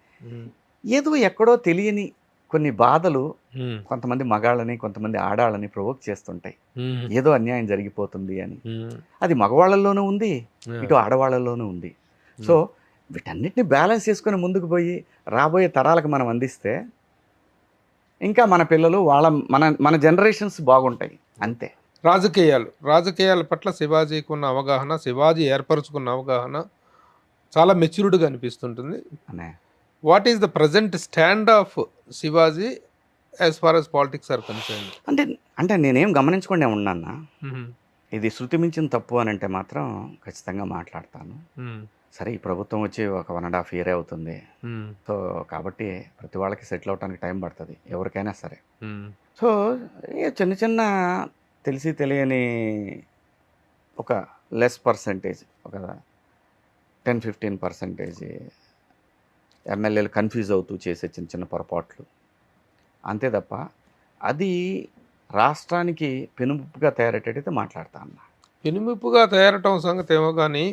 ఏదో ఎక్కడో తెలియని కొన్ని బాధలు కొంతమంది మగాళ్ళని కొంతమంది ఆడాళ్ళని ప్రొవోక్ చేస్తుంటాయి. ఏదో అన్యాయం జరిగిపోతుంది అని. అది మగవాళ్ళల్లోనూ ఉంది, ఇటు ఆడవాళ్ళలోనూ ఉంది. సో వీటన్నిటిని బ్యాలెన్స్ చేసుకొని ముందుకు పోయి రాబోయే తరాలకు మనం అందిస్తే ఇంకా మన పిల్లలు మన జనరేషన్స్ బాగుంటాయి. అంతే. రాజకీయాల పట్ల శివాజీకి ఉన్న అవగాహన, శివాజీ ఏర్పరచుకున్న అవగాహన చాలా మెచ్యూర్డ్గా అనిపిస్తుంటుంది. What is the present stand of Shivaji as far as politics are concerned? అంటే నేనేం గమనించుకుంటే ఉన్నానా, ఇది శృతి మించిన తప్పు అని అంటే మాత్రం ఖచ్చితంగా మాట్లాడతాను. సరే, ఈ ప్రభుత్వం వచ్చి ఒక 1.5 year అవుతుంది. సో కాబట్టి ప్రతి వాళ్ళకి సెటిల్ అవడానికి టైం పడుతుంది, ఎవరికైనా సరే. సో చిన్న చిన్న తెలిసి తెలియని ఒక లెస్ పర్సంటేజ్, ఒక 10-15% ఎమ్మెల్యేలు కన్ఫ్యూజ్ అవుతూ చేసే చిన్న చిన్న పొరపాట్లు అంతే తప్ప అది రాష్ట్రానికి పెనుముప్పుగా తయారయ్యేటట్టయితే మాట్లాడతా అన్న. పెనుముప్పుగా తయారటం సంగతి ఏమో కానీ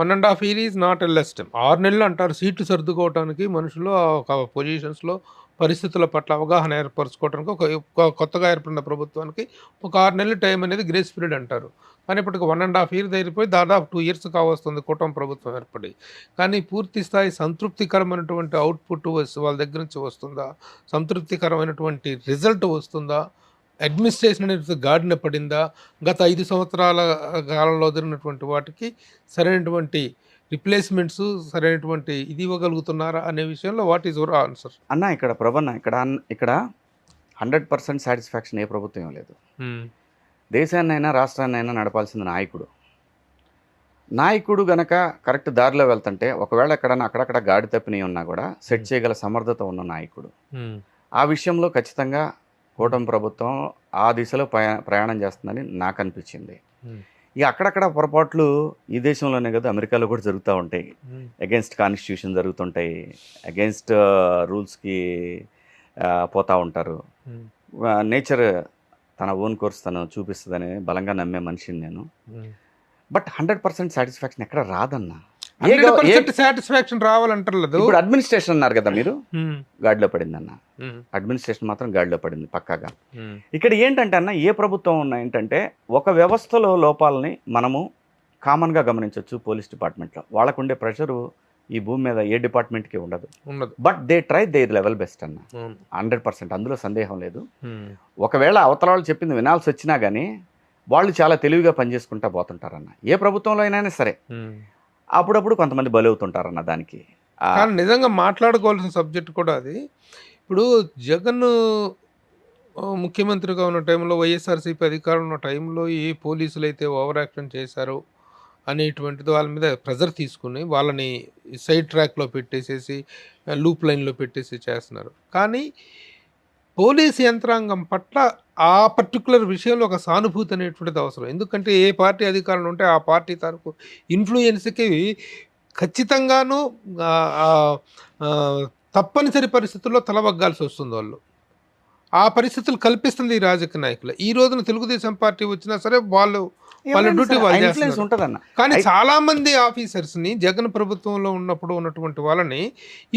1.5 year is not a less time. 6 నెలలు అంటారు సీట్లు సర్దుకోవడానికి, మనుషులు ఒక పొజిషన్స్లో పరిస్థితుల పట్ల అవగాహన ఏర్పరచుకోవడానికి కొత్తగా ఏర్పడిన ప్రభుత్వానికి ఒక 6 నెలల టైం అనేది గ్రేస్ పీరియడ్ అంటారు. కానీ ఇప్పటికి 1.5 year దగ్గరిపోయి దాదాపు 2 years కావస్తుంది కూటమి ప్రభుత్వం ఏర్పడి. కానీ పూర్తి స్థాయి సంతృప్తికరమైనటువంటి అవుట్పుట్ వాళ్ళ దగ్గర నుంచి వస్తుందా, సంతృప్తికరమైనటువంటి రిజల్ట్ వస్తుందా, అడ్మినిస్ట్రేషన్ అనేది గాడిన పడిందా, గత 5 సంవత్సరాల కాలంలో జరిగినటువంటి వాటికి సరైనటువంటి రిప్లేస్మెంట్స్, సరైనటువంటి ఇది ఇవ్వగలుగుతున్నారా అనే విషయంలో వాట్ ఈజ్ యువర్ ఆన్సర్? అన్న ఇక్కడ ప్రభన్న ఇక్కడ 100% సాటిస్ఫాక్షన్ ఏ ప్రభుత్వం లేదు. దేశాన్నైనా రాష్ట్రాన్నైనా నడపాల్సిన నాయకుడు గనక కరెక్ట్ దారిలో వెళ్తుంటే, ఒకవేళ ఎక్కడన్నా అక్కడక్కడ గాడి తప్పినవి ఉన్నా కూడా సెట్ చేయగల సమర్థత ఉన్న నాయకుడు. ఆ విషయంలో ఖచ్చితంగా కూటమి ప్రభుత్వం ఆ దిశలో ప్రయాణం చేస్తుందని నాకు అనిపించింది. ఇక అక్కడక్కడ పొరపాట్లు ఈ దేశంలోనే కదా, అమెరికాలో కూడా జరుగుతూ ఉంటాయి. అగెన్స్ట్ కాన్స్టిట్యూషన్ జరుగుతుంటాయి, అగెన్స్ట్ రూల్స్కి పోతూ ఉంటారు. నేచర్ తన ఓన్ కోర్స్ తను చూపిస్తుందని బలంగా నమ్మే మనిషిని నేను. బట్ 100% సాటిస్ఫాక్షన్ ఎక్కడ రాదన్నా. సాటిస్ఫాక్షన్ రావాలంటారు. ఇప్పుడు అడ్మినిస్ట్రేషన్ అన్నారు కదా మీరు, గాడిలో పడిందన్న. అడ్మినిస్ట్రేషన్ మాత్రం గాడిలో పడింది పక్కాగా. ఇక్కడ ఏంటంటే అన్న, ఏ ప్రభుత్వం ఉన్నా ఏంటంటే ఒక వ్యవస్థలో లోపాలని మనము కామన్గా గమనించవచ్చు. పోలీస్ డిపార్ట్మెంట్లో వాళ్ళకు ఉండే ప్రెషరు ఈ భూమి మీద ఏ డిపార్ట్మెంట్కి ఉండదు. But they try their level best అన్న. 100% అందులో సందేహం లేదు. ఒకవేళ అవతల వాళ్ళు చెప్పింది వినాల్సి వచ్చినా కానీ వాళ్ళు చాలా తెలివిగా పనిచేసుకుంటా పోతుంటారన్న. ఏ ప్రభుత్వంలో అయినా సరే అప్పుడప్పుడు కొంతమంది బలవుతుంటారన్న దానికి. కానీ నిజంగా మాట్లాడుకోవాల్సిన సబ్జెక్ట్ కూడా అది. ఇప్పుడు జగన్ ముఖ్యమంత్రిగా ఉన్న టైంలో, వైఎస్ఆర్సీపీ అధికారం ఉన్న టైంలో ఏ పోలీసులు అయితే ఓవర్ యాక్షన్ చేశారో అనేటువంటిది వాళ్ళ మీద ప్రెజర్ తీసుకుని వాళ్ళని సైడ్ ట్రాక్లో పెట్టేసేసి, లూప్ లైన్లో పెట్టేసి చేస్తున్నారు. కానీ పోలీసు యంత్రాంగం పట్ల ఆ పర్టికులర్ విషయంలో ఒక సానుభూతి అనేటువంటిది అవసరం. ఎందుకంటే ఏ పార్టీ అధికారంలో ఉంటే ఆ పార్టీ తరపు ఇన్ఫ్లుయెన్స్కి ఖచ్చితంగాను తప్పనిసరి పరిస్థితుల్లో తలవగ్గాల్సి వస్తుంది. ఆ పరిస్థితులు కల్పిస్తుంది ఈ రాజకీయ నాయకులు. ఈ రోజున తెలుగుదేశం పార్టీ వచ్చినా సరే వాళ్ళ డ్యూటీ వాళ్ళు చేస్తున్నారు. కానీ చాలా మంది ఆఫీసర్స్ని జగన్ ప్రభుత్వంలో ఉన్నప్పుడు ఉన్నటువంటి వాళ్ళని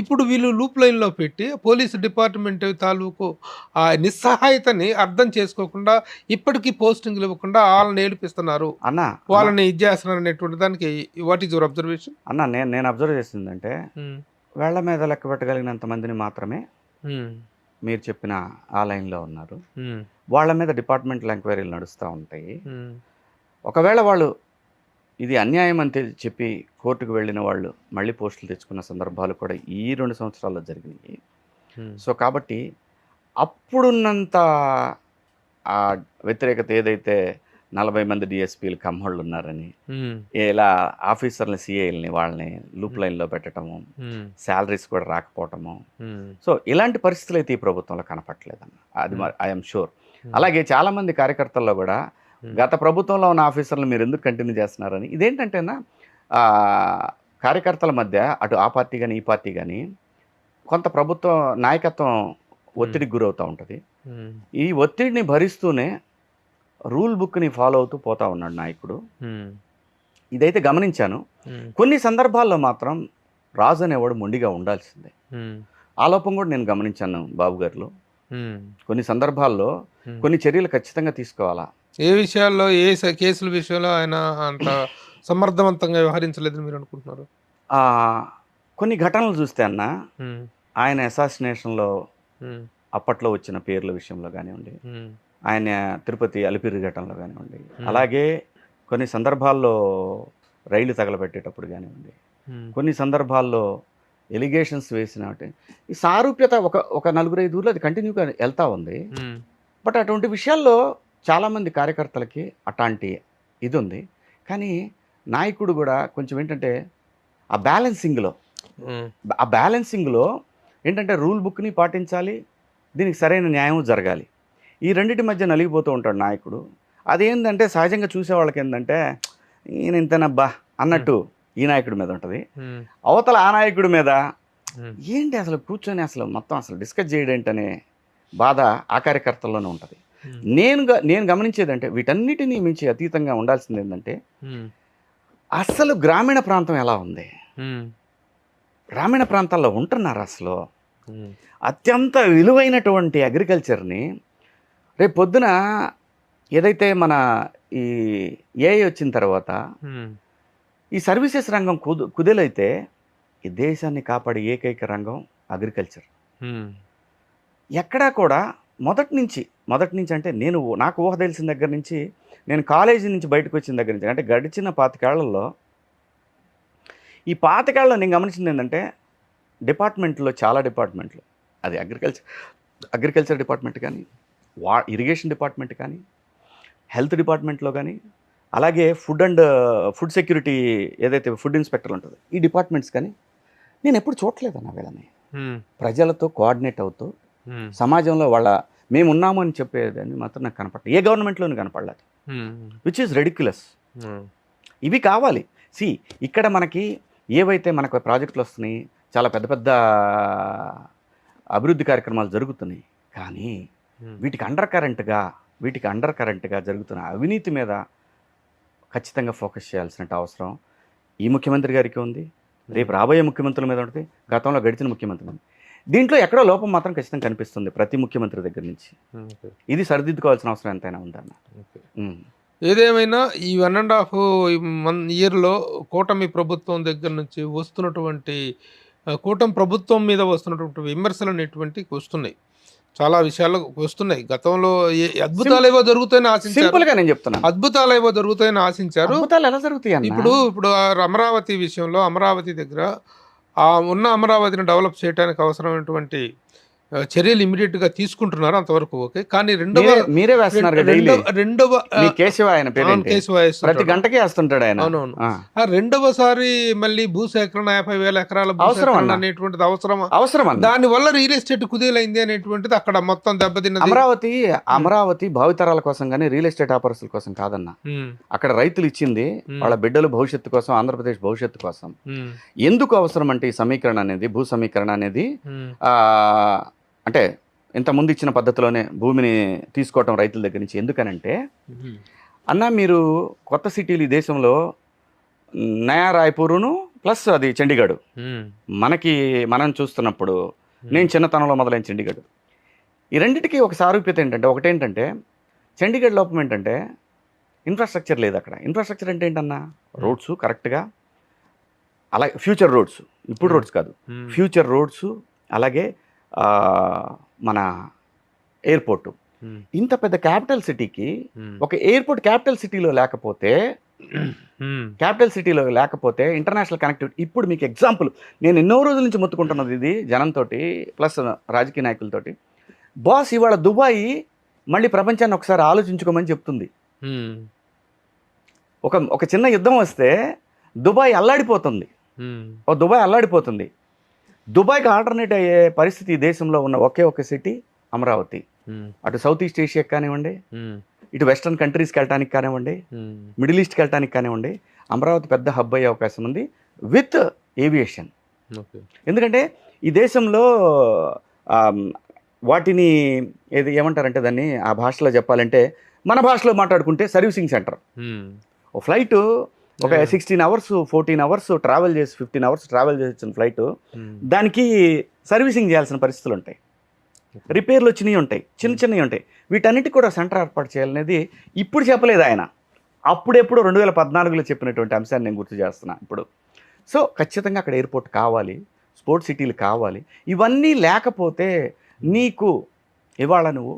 ఇప్పుడు వీళ్ళు లూప్ లైన్లో పెట్టి పోలీసు డిపార్ట్మెంట్ తాలూకు ఆ నిస్సహాయతని అర్థం చేసుకోకుండా, ఇప్పటికీ పోస్టింగ్లు ఇవ్వకుండా వాళ్ళని ఏడిపిస్తున్నారు, వాళ్ళని ఇది చేస్తున్నారు అనేటువంటి దానికి వాట్ ఈజ్ యువర్ అబ్జర్వేషన్? అన్న నేను అబ్జర్వ్ చేసిందంటే, వేళ్ల మీద లెక్క పెట్టగలిగినంత మందిని మాత్రమే మీరు చెప్పిన ఆ లైన్లో ఉన్నారు. వాళ్ళ మీద డిపార్ట్మెంటల్ ఎంక్వైరీలు నడుస్తూ ఉంటాయి. ఒకవేళ వాళ్ళు ఇది అన్యాయం అని చెప్పి కోర్టుకు వెళ్ళిన వాళ్ళు మళ్ళీ పోస్టులు తెచ్చుకున్న సందర్భాలు కూడా ఈ 2 సంవత్సరాల్లో జరిగినాయి. సో కాబట్టి అప్పుడున్నంత ఆ వ్యతిరేకత ఏదైతే 40 మంది డిఎస్పీలు కమ్మోళ్ళు ఉన్నారని, ఇలా ఆఫీసర్ని సిఐల్ని వాళ్ళని లూప్ లైన్లో పెట్టడము, శాలరీస్ కూడా రాకపోవటము, సో ఇలాంటి పరిస్థితులు అయితే ఈ ప్రభుత్వంలో కనపట్లేదన్న. అది ఐఎమ్ షూర్. అలాగే చాలామంది కార్యకర్తల్లో కూడా గత ప్రభుత్వంలో ఉన్న ఆఫీసర్లు మీరు ఎందుకు కంటిన్యూ చేస్తున్నారని, ఇదేంటంటేనా కార్యకర్తల మధ్య అటు ఆ పార్టీ కానీ ఈ పార్టీ కానీ కొంత ప్రభుత్వ నాయకత్వం ఒత్తిడికి గురవుతూ ఉంటుంది. ఈ ఒత్తిడిని భరిస్తూనే రూల్ బుక్ని ఫాలో అవుతూ పోతా ఉన్నాడు నాయకుడు. ఇదైతే గమనించాను. కొన్ని సందర్భాల్లో మాత్రం రాజు అనేవాడు మొండిగా ఉండాల్సిందే. ఆ లోపం కూడా నేను గమనించాను బాబు గారిలో. కొన్ని సందర్భాల్లో కొన్ని చర్యలు ఖచ్చితంగా తీసుకోవాలా. ఏ విషయాల్లో, ఏ కేసుల విషయంలో ఆయన అంత సమర్థవంతంగా వ్యవహరించలేదని మీరు అనుకుంటున్నారు? కొన్ని ఘటనలు చూస్తే అన్న, ఆయన అసాసినేషన్లో అప్పట్లో వచ్చిన పేర్ల విషయంలో కానివ్వండి, ఆయన తిరుపతి అలిపిరి ఘటనలో కానివ్వండి, అలాగే కొన్ని సందర్భాల్లో రైలు తగలబెట్టేటప్పుడు కానివ్వండి, కొన్ని సందర్భాల్లో ఎలిగేషన్స్ వేసిన ఈ సారూప్యత ఒక 4-5 అది కంటిన్యూగా వెళ్తూ ఉంది. బట్ అటువంటి విషయాల్లో చాలామంది కార్యకర్తలకి అట్లాంటి ఇది ఉంది. కానీ నాయకుడు కూడా కొంచెం ఏంటంటే ఆ బ్యాలెన్సింగ్లో ఏంటంటే రూల్ బుక్ని పాటించాలి, దీనికి సరైన న్యాయం జరగాలి. ఈ రెండింటి మధ్య నలిగిపోతూ ఉంటాడు నాయకుడు. అదేంటంటే సహజంగా చూసే వాళ్ళకి ఏంటంటే ఈయన ఇంతనబ్బా అన్నట్టు ఈ నాయకుడి మీద ఉంటుంది. అవతల ఆ నాయకుడి మీద ఏంటి అసలు కూర్చొని అసలు మొత్తం అసలు డిస్కస్ చేయడేంటనే బాధ ఆ కార్యకర్తల్లోనే ఉంటుంది. నేను గమనించేదంటే వీటన్నిటినీ మించి అతీతంగా ఉండాల్సింది ఏంటంటే అసలు గ్రామీణ ప్రాంతం ఎలా ఉంది? గ్రామీణ ప్రాంతాల్లో ఉంటున్నారు అసలు. అత్యంత విలువైనటువంటి అగ్రికల్చర్ని రేపు పొద్దున ఏదైతే మన ఈ ఏఐ వచ్చిన తర్వాత ఈ సర్వీసెస్ రంగం కుదేలైతే ఈ దేశాన్ని కాపాడే ఏకైక రంగం అగ్రికల్చర్. ఎక్కడా కూడా మొదటి నుంచి అంటే నాకు ఊహ తెలిసిన దగ్గర నుంచి, నేను కాలేజీ నుంచి బయటకు వచ్చిన దగ్గర నుంచి, అంటే గడిచిన 25 ఏళ్లలో ఈ 25 ఏళ్లలో నేను గమనించింది ఏంటంటే డిపార్ట్మెంట్లో, చాలా డిపార్ట్మెంట్లు, అది అగ్రికల్చర్ డిపార్ట్మెంట్ కానీ, ఇరిగేషన్ డిపార్ట్మెంట్ కానీ, హెల్త్ డిపార్ట్మెంట్లో కానీ, అలాగే ఫుడ్ సెక్యూరిటీ ఏదైతే ఫుడ్ ఇన్స్పెక్టర్ ఉంటుందో ఈ డిపార్ట్మెంట్స్ కానీ నేను ఎప్పుడు చూడలేదన్న వీళ్ళని ప్రజలతో కోఆర్డినేట్ అవుతూ సమాజంలో మేము ఉన్నాము అని చెప్పేదాన్ని మాత్రం నాకు కనపడలేదు. ఏ గవర్నమెంట్లోనూ కనపడలేదు, విచ్ ఈజ్ రెడిక్యులస్. ఇవి కావాలి. ఇక్కడ మనకి ఏవైతే మనకు ప్రాజెక్టులు వస్తున్నాయి, చాలా పెద్ద పెద్ద అభివృద్ధి కార్యక్రమాలు జరుగుతున్నాయి, కానీ వీటికి అండర్ కరెంట్గా జరుగుతున్న అవినీతి మీద ఖచ్చితంగా ఫోకస్ చేయాల్సిన అవసరం ఈ ముఖ్యమంత్రి గారికి ఉంది, రేపు రాబోయే ముఖ్యమంత్రుల మీద ఉంటుంది, గతంలో గడిచిన ముఖ్యమంత్రి మీద. దీంట్లో ఎక్కడో లోపం మాత్రం ఖచ్చితంగా కనిపిస్తుంది ప్రతి ముఖ్యమంత్రి దగ్గర నుంచి. ఇది సరిదిద్దుకోవాల్సిన అవసరం ఎంతైనా ఉందన్న. ఏదేమైనా ఈ 1.5 ఇయర్లో కూటమి ప్రభుత్వం దగ్గర నుంచి వస్తున్నటువంటి కూటమి ప్రభుత్వం మీద వస్తున్నటువంటి విమర్శలు అనేటువంటి వస్తున్నాయి, చాలా విషయాలు వస్తున్నాయి. గతంలో అద్భుతాలు ఏవో జరుగుతాయని ఆశించారు. సింపుల్ గా నేను చెప్తున్నా, అద్భుతాలు ఏవో జరుగుతాయని ఆశించారు. అద్భుతాలు ఎలా జరుగుతాయి? ఇప్పుడు అమరావతి విషయంలో, అమరావతి దగ్గర ఉన్న అమరావతిని డెవలప్ చేయడానికి అవసరమైనటువంటి చర్యలు ఇమీడియట్ గా తీసుకుంటున్నారు, అంతవరకు ఓకే. కానీ మీరే వేస్తున్నారు ప్రతి గంటకి వేస్తుంటాడు ఆయన. అవునవును. రెండవసారి మళ్ళీ భూసేకరణ 50,000 ఎకరాల భూసేకరణ అనేటువంటిది అవసరం. దాని వల్ల రియల్ ఎస్టేట్ కుదేలైంది అనేటువంటిది అక్కడ మొత్తం దెబ్బతిన్నది. అమరావతి భావితరాల కోసం కానీ రియల్ ఎస్టేట్ ఆపర్చుల కోసం కాదన్న. అక్కడ రైతులు ఇచ్చింది వాళ్ళ బిడ్డల భవిష్యత్తు కోసం, ఆంధ్రప్రదేశ్ భవిష్యత్తు కోసం. ఎందుకు అవసరం అంటే ఈ సమీకరణ అనేది, భూ సమీకరణ అనేది అంటే ఇంతకుముందు ఇచ్చిన పద్ధతిలోనే భూమిని తీసుకోవటం రైతుల దగ్గర నుంచి. ఎందుకనంటే అన్న, మీరు కొత్త సిటీలు ఈ దేశంలో నయా రాయ్పూరును ప్లస్ అది చండీగఢ్ మనం చూస్తున్నప్పుడు, నేను చిన్నతనంలో మొదలైన చండీగఢ్, ఈ రెండింటికి ఒక సారూప్యత ఏంటంటే, ఒకటేంటంటే చండీగఢ్ లోపం ఏంటంటే ఇన్ఫ్రాస్ట్రక్చర్ లేదు అక్కడ. ఇన్ఫ్రాస్ట్రక్చర్ అంటే ఏంటన్నా, రోడ్స్ కరెక్ట్గా, అలాగే ఫ్యూచర్ రోడ్స్, ఇప్పుడు రోడ్స్ కాదు, ఫ్యూచర్ రోడ్స్, అలాగే మన ఎయిర్పోర్టు. ఇంత పెద్ద క్యాపిటల్ సిటీకి ఒక ఎయిర్పోర్ట్ క్యాపిటల్ సిటీలో లేకపోతే ఇంటర్నేషనల్ కనెక్టివిటీ. ఇప్పుడు మీకు ఎగ్జాంపుల్, నేను ఎన్నో రోజుల నుంచి మొత్తుకుంటున్నది ఇది జనంతో ప్లస్ రాజకీయ నాయకులతోటి. బాస్, ఇవాళ దుబాయ్ మళ్ళీ ప్రపంచాన్ని ఒకసారి ఆలోచించుకోమని చెప్తుంది. ఒక చిన్న యుద్ధం వస్తే దుబాయ్ అల్లాడిపోతుంది. దుబాయ్కి ఆల్టర్నేట్ అయ్యే పరిస్థితి ఈ దేశంలో ఉన్న ఒకే ఒక సిటీ అమరావతి. అటు సౌత్ ఈస్ట్ ఏషియాకి కానివ్వండి, ఇటు వెస్టర్న్ కంట్రీస్కి వెళ్ళటానికి కానివ్వండి, మిడిల్ ఈస్ట్కి వెళ్ళటానికి కానివ్వండి, అమరావతి పెద్ద హబ్ అయ్యే అవకాశం ఉంది విత్ ఏవియేషన్. ఎందుకంటే ఈ దేశంలో వాటిని ఏమంటారంటే దాన్ని ఆ భాషలో చెప్పాలంటే, మన భాషలో మాట్లాడుకుంటే సర్వీసింగ్ సెంటర్. ఓ ఫ్లైట్ ఒక 16 hours 14 hours ట్రావెల్ చేసి 15 hours ట్రావెల్ చేసి వచ్చిన ఫ్లైట్, దానికి సర్వీసింగ్ చేయాల్సిన పరిస్థితులు ఉంటాయి, రిపేర్లు వచ్చినవి ఉంటాయి, చిన్నవి ఉంటాయి. వీటన్నిటికి కూడా సెంటర్ ఏర్పాటు చేయాలనేది ఇప్పుడు చెప్పలేదు ఆయన, అప్పుడెప్పుడు 2014లో చెప్పినటువంటి అంశాన్ని నేను గుర్తు చేస్తున్నా ఇప్పుడు. సో ఖచ్చితంగా అక్కడ ఎయిర్పోర్ట్ కావాలి, స్పోర్ట్స్ సిటీలు కావాలి. ఇవన్నీ లేకపోతే నీకు ఇవాళ నువ్వు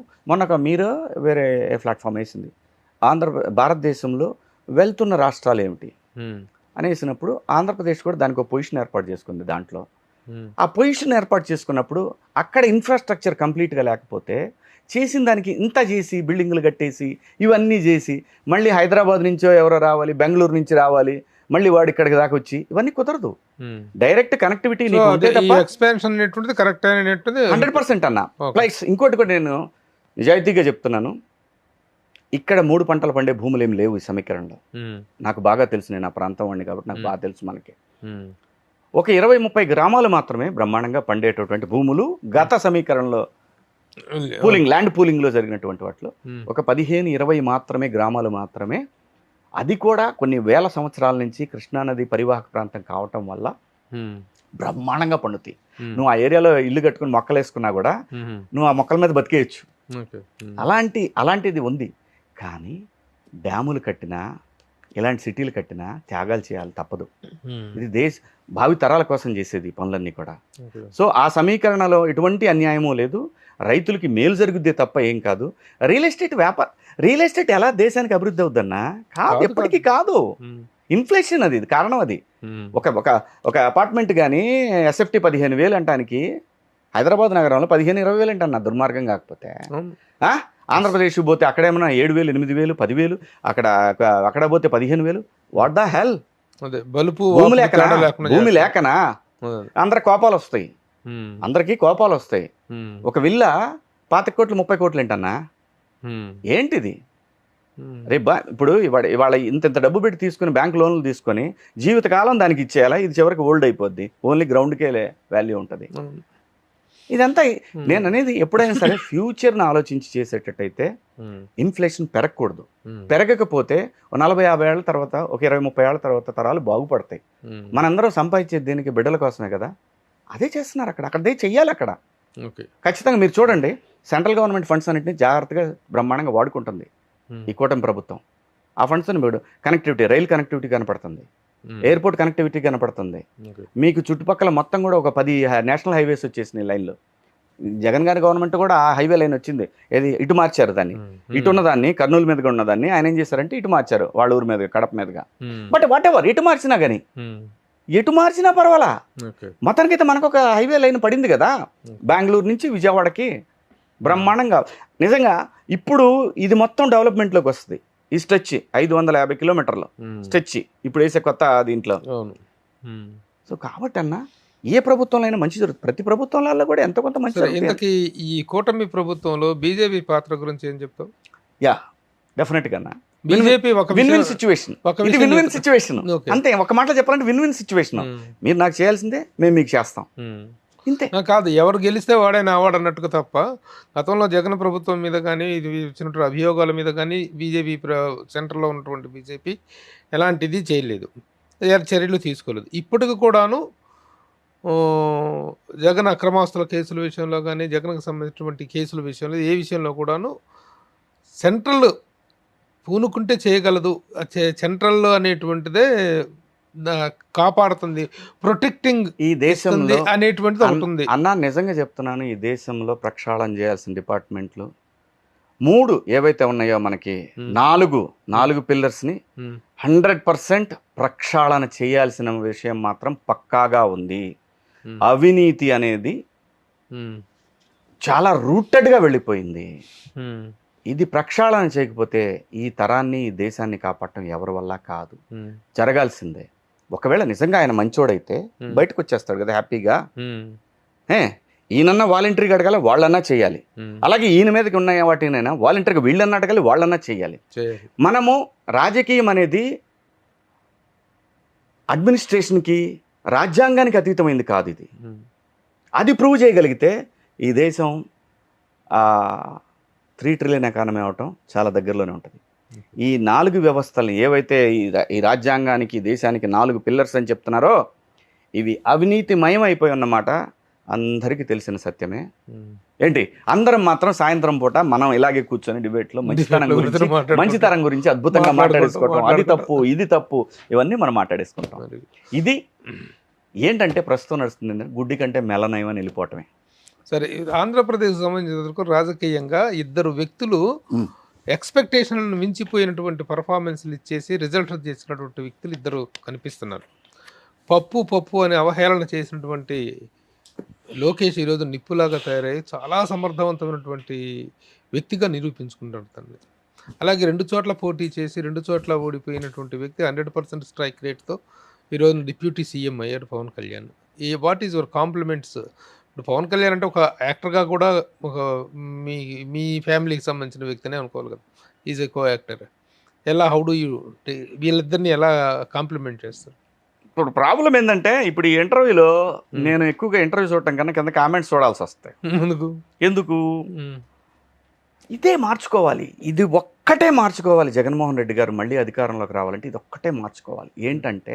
మీరు వేరే ప్లాట్ఫామ్ వేసింది, భారతదేశంలో వెళ్తున్న రాష్ట్రాలు ఏమిటి అనేసినప్పుడు ఆంధ్రప్రదేశ్ కూడా దానికి ఒక పొజిషన్ ఏర్పాటు చేసుకుంది. దాంట్లో ఆ పొజిషన్ ఏర్పాటు చేసుకున్నప్పుడు అక్కడ ఇన్ఫ్రాస్ట్రక్చర్ కంప్లీట్గా లేకపోతే, చేసిన దానికి ఇంత చేసి బిల్డింగులు కట్టేసి ఇవన్నీ చేసి మళ్ళీ హైదరాబాద్ నుంచో ఎవరో రావాలి, బెంగళూరు నుంచి రావాలి, మళ్ళీ వాడు ఇక్కడికి దాకా వచ్చి, ఇవన్నీ కుదరదు. డైరెక్ట్ కనెక్టివిటీ 100% అన్న. ప్లస్ ఇంకోటి కూడా నేను నిజాయితీగా చెప్తున్నాను, ఇక్కడ 3 పంటలు పండే భూములు ఏమి లేవు ఈ సమీకరణలో. నాకు బాగా తెలుసు, నేను ఆ ప్రాంతం వాడిని కాబట్టి నాకు బాగా తెలుసు. మనకి ఒక 20-30 గ్రామాలు మాత్రమే బ్రహ్మాండంగా పండేటటువంటి భూములు గత సమీకరణలో ల్యాండ్ పూలింగ్లో జరిగినటువంటి వాటిలో ఒక 15-20 మాత్రమే గ్రామాలు మాత్రమే అది కూడా కొన్ని వేల సంవత్సరాల నుంచి కృష్ణానది పరివాహక ప్రాంతం కావటం వల్ల బ్రహ్మాండంగా పండుతాయి. నువ్వు ఆ ఏరియాలో ఇల్లు కట్టుకుని మొక్కలు వేసుకున్నా కూడా నువ్వు ఆ మొక్కల మీద బతికేయచ్చు. అలాంటిది ఉంది. కానీ డ్యాములు కట్టినా ఇలాంటి సిటీలు కట్టినా త్యాగాలు చేయాలి, తప్పదు. ఇది భావి తరాల కోసం చేసేది ఈ పనులన్నీ కూడా. సో ఆ సమీకరణలో ఎటువంటి అన్యాయమూ లేదు, రైతులకి మేలు జరుగుద్దే తప్ప ఏం కాదు. రియల్ ఎస్టేట్ ఎలా దేశానికి అభివృద్ధి అవుద్దన్నా? కాదు, ఎప్పటికీ కాదు. ఇన్ఫ్లేషన్ అది కారణం. అది ఒక అపార్ట్మెంట్ కానీ ఎస్ఎఫ్టీ 15,000 అంటానికి హైదరాబాద్ నగరంలో 15-20,000 అంటన్నా దుర్మార్గం కాకపోతే. ఆంధ్రప్రదేశ్ పోతే అక్కడేమన్నా 7,000, 8,000, 10,000, అక్కడ పోతే 15,000. What the hell? భూమి లేకనా అందరికి కోపాలు వస్తాయి. ఒక విల్లా 25 కోట్లు 30 కోట్లు ఏంటన్నా? ఏంటిది? రేపు ఇప్పుడు ఇవాళ ఇంత డబ్బు పెట్టి తీసుకుని బ్యాంక్ లోన్లు తీసుకొని జీవితకాలం దానికి ఇచ్చేయాలా? ఇది చివరికి ఓల్డ్ అయిపోద్ది. ఓన్లీ గ్రౌండ్కే వాల్యూ ఉంటుంది. ఇదంతా నేను అనేది ఎప్పుడైనా సరే ఫ్యూచర్ని ఆలోచించి చేసేటట్టయితే ఇన్ఫ్లేషన్ పెరగకూడదు. పెరగకపోతే 40-50 ఏళ్ల తర్వాత, ఒక 20-30 ఏళ్ల తర్వాత తరాలు బాగుపడతాయి. మనందరం సంపాదించేది దీనికి బిడ్డల కోసమే కదా. అదే చేస్తున్నారు అక్కడే చెయ్యాలి. అక్కడ ఖచ్చితంగా మీరు చూడండి, సెంట్రల్ గవర్నమెంట్ ఫండ్స్ అన్నింటినీ జాగ్రత్తగా బ్రహ్మాండంగా వాడుకుంటుంది ఈ కూటమి ప్రభుత్వం. ఆ ఫండ్స్ని మీరు కనెక్టివిటీ, రైల్ కనెక్టివిటీ కనపడుతుంది, ఎయిర్పోర్ట్ కనెక్టివిటీ కనపడుతుంది. మీకు చుట్టుపక్కల మొత్తం కూడా ఒక 10 నేషనల్ హైవేస్ వచ్చేసినాయి లైన్లు. జగన్ గారి గవర్నమెంట్ కూడా ఆ హైవే లైన్ వచ్చింది. ఏది ఇటు మార్చారు దాన్ని, ఇటు ఉన్నదాన్ని కర్నూలు మీదుగా ఉన్నదాన్ని ఆయన ఏం చేశారంటే ఇటు మార్చారు, వాళ్ళ ఊరి మీద కడప మీదుగా. బట్ వాట్ ఎవర్, ఎటు మార్చినా కానీ, ఎటు మార్చినా పర్వాలా. మొత్తానికైతే మనకు ఒక హైవే లైన్ పడింది కదా బెంగళూరు నుంచి విజయవాడకి బ్రహ్మాండంగా. నిజంగా ఇప్పుడు ఇది మొత్తం డెవలప్మెంట్లోకి వస్తుంది. ఈ స్ట్రెచ్ 550 కిలోమీటర్లు స్ట్రెచ్ ఇప్పుడు వేసే కొత్త దీంట్లో. సో కాబట్టి అన్న ఏ ప్రభుత్వంలో అయినా మంచి జరుగుతుంది. ప్రతి ప్రభుత్వంలో కూడా ఎంతో కొంత మంచి. ఇంతకీ ఈ కూటమి ప్రభుత్వంలో బీజేపీ పాత్ర గురించి ఏం చెప్తావు? యా, డెఫినెట్గా అన్న బీజేపీ విన్-విన్ సిచ్యువేషన్. ఇది విన్-విన్ సిచ్యువేషన్ అంతే. ఒక మాటలో చెప్పాలంటే విన్-విన్ సిచ్యువేషన్. మీరు నాకు చేయాల్సిందే, మేము మీకు చేస్తాం, ఇంతే. కాదు, ఎవరు గెలిస్తే వాడైనా అవార్డు అన్నట్టుగా తప్ప గతంలో జగన్ ప్రభుత్వం మీద కానీ ఇది వచ్చినటువంటి అభియోగాల మీద కానీ బీజేపీ సెంటర్లో ఉన్నటువంటి బీజేపీ ఎలాంటిది చేయలేదు, చర్యలు తీసుకోలేదు. ఇప్పటికి కూడాను జగన్ అక్రమాస్తుల కేసుల విషయంలో కానీ, జగన్కి సంబంధించినటువంటి కేసుల విషయంలో, ఏ విషయంలో కూడాను సెంట్రల్ పూనుకుంటే చేయగలదు, సెంట్రల్ అనేటువంటిదే కాపాడుతుంది, ప్రొటెక్టింగ్ ఈ దేశంలో అనేటువంటిది ఉంటుంది. అన్నా నిజంగా చెప్తున్నాను, ఈ దేశంలో ప్రక్షాళన చేయాల్సిన డిపార్ట్మెంట్లు 3 ఏవైతే ఉన్నాయో మనకి 4 పిల్లర్స్ని 100% ప్రక్షాళన చేయాల్సిన విషయం మాత్రం పక్కాగా ఉంది. అవినీతి అనేది చాలా రూటెడ్గా వెళ్ళిపోయింది. ఇది ప్రక్షాళన చేయకపోతే ఈ తరాన్ని, ఈ దేశాన్ని కాపాడటం ఎవరి వల్ల కాదు, జరగాల్సిందే. ఒకవేళ నిజంగా ఆయన మంచోడైతే బయటకు వచ్చేస్తాడు కదా హ్యాపీగా. ఈయనన్నా వాలంటరీగా అడగాలి, వాళ్ళన్నా చేయాలి. అలాగే ఈయన మీదకి ఉన్న వాటినైనా వాలంటరీగా వీళ్ళన్నా అడగాలి, వాళ్ళన్నా చేయాలి. మనము రాజకీయం అనేది అడ్మినిస్ట్రేషన్కి, రాజ్యాంగానికి అతీతమైంది కాదు. ఇది అది ప్రూవ్ చేయగలిగితే ఈ దేశం 3 ట్రిలియన్ ఎకానమీ అవటం చాలా దగ్గరలోనే ఉంటుంది. ఈ 4 వ్యవస్థలు ఏవైతే ఈ రాజ్యాంగానికి, దేశానికి 4 పిల్లర్స్ అని చెప్తున్నారో ఇవి అవినీతిమయం అయిపోయి ఉన్నమాట అందరికీ తెలిసిన సత్యమే. ఏంటి అందరం మాత్రం సాయంత్రం పూట మనం ఇలాగే కూర్చొని డిబేట్లో మంచితనం గురించి అద్భుతంగా మాట్లాడేసుకోవటం, అది తప్పు ఇది తప్పు ఇవన్నీ మనం మాట్లాడేసుకుంటాం. ఇది ఏంటంటే ప్రస్తుతం నడుస్తుంది గుడ్డి కంటే మెలనయం అని వెళ్ళిపోవటమే. సరే, ఆంధ్రప్రదేశ్ సంబంధించిన రాజకీయంగా 2 వ్యక్తులు ఎక్స్పెక్టేషన్లను మించిపోయినటువంటి పర్ఫార్మెన్స్లు ఇచ్చేసి రిజల్ట్ చేసినటువంటి వ్యక్తులు 2 కనిపిస్తున్నారు. పప్పు అని అవహేళన చేసినటువంటి లోకేష్ ఈరోజు నిప్పులాగా తయారై చాలా సమర్థవంతమైనటువంటి వ్యక్తిగా నిరూపించుకుంటాడు. అలాగే 2 చోట్ల పోటీ చేసి 2 చోట్ల ఓడిపోయినటువంటి వ్యక్తి 100% స్ట్రైక్ రేట్తో ఈరోజు డిప్యూటీ సీఎం అయ్యాడు Pawan Kalyan. What is your compliments? ఇప్పుడు పవన్ కళ్యాణ్ అంటే ఒక యాక్టర్గా కూడా ఒక మీ ఫ్యామిలీకి సంబంధించిన వ్యక్తినే అనుకోవాలి కదా, is a co actor. How do you వీళ్ళిద్దరిని ఎలా కాంప్లిమెంట్ చేస్తారు? ఇప్పుడు ప్రాబ్లం ఏంటంటే ఇప్పుడు ఈ ఇంటర్వ్యూలో నేను ఎక్కువగా ఇంటర్వ్యూ చూడటం కన్నా కింద కామెంట్స్ చూడాల్సి వస్తాయి. ఎందుకు ఇదే మార్చుకోవాలి. ఇది ఒక్కటే మార్చుకోవాలి జగన్మోహన్ రెడ్డి గారు మళ్ళీ అధికారంలోకి రావాలంటే ఇది ఒక్కటే మార్చుకోవాలి. ఏంటంటే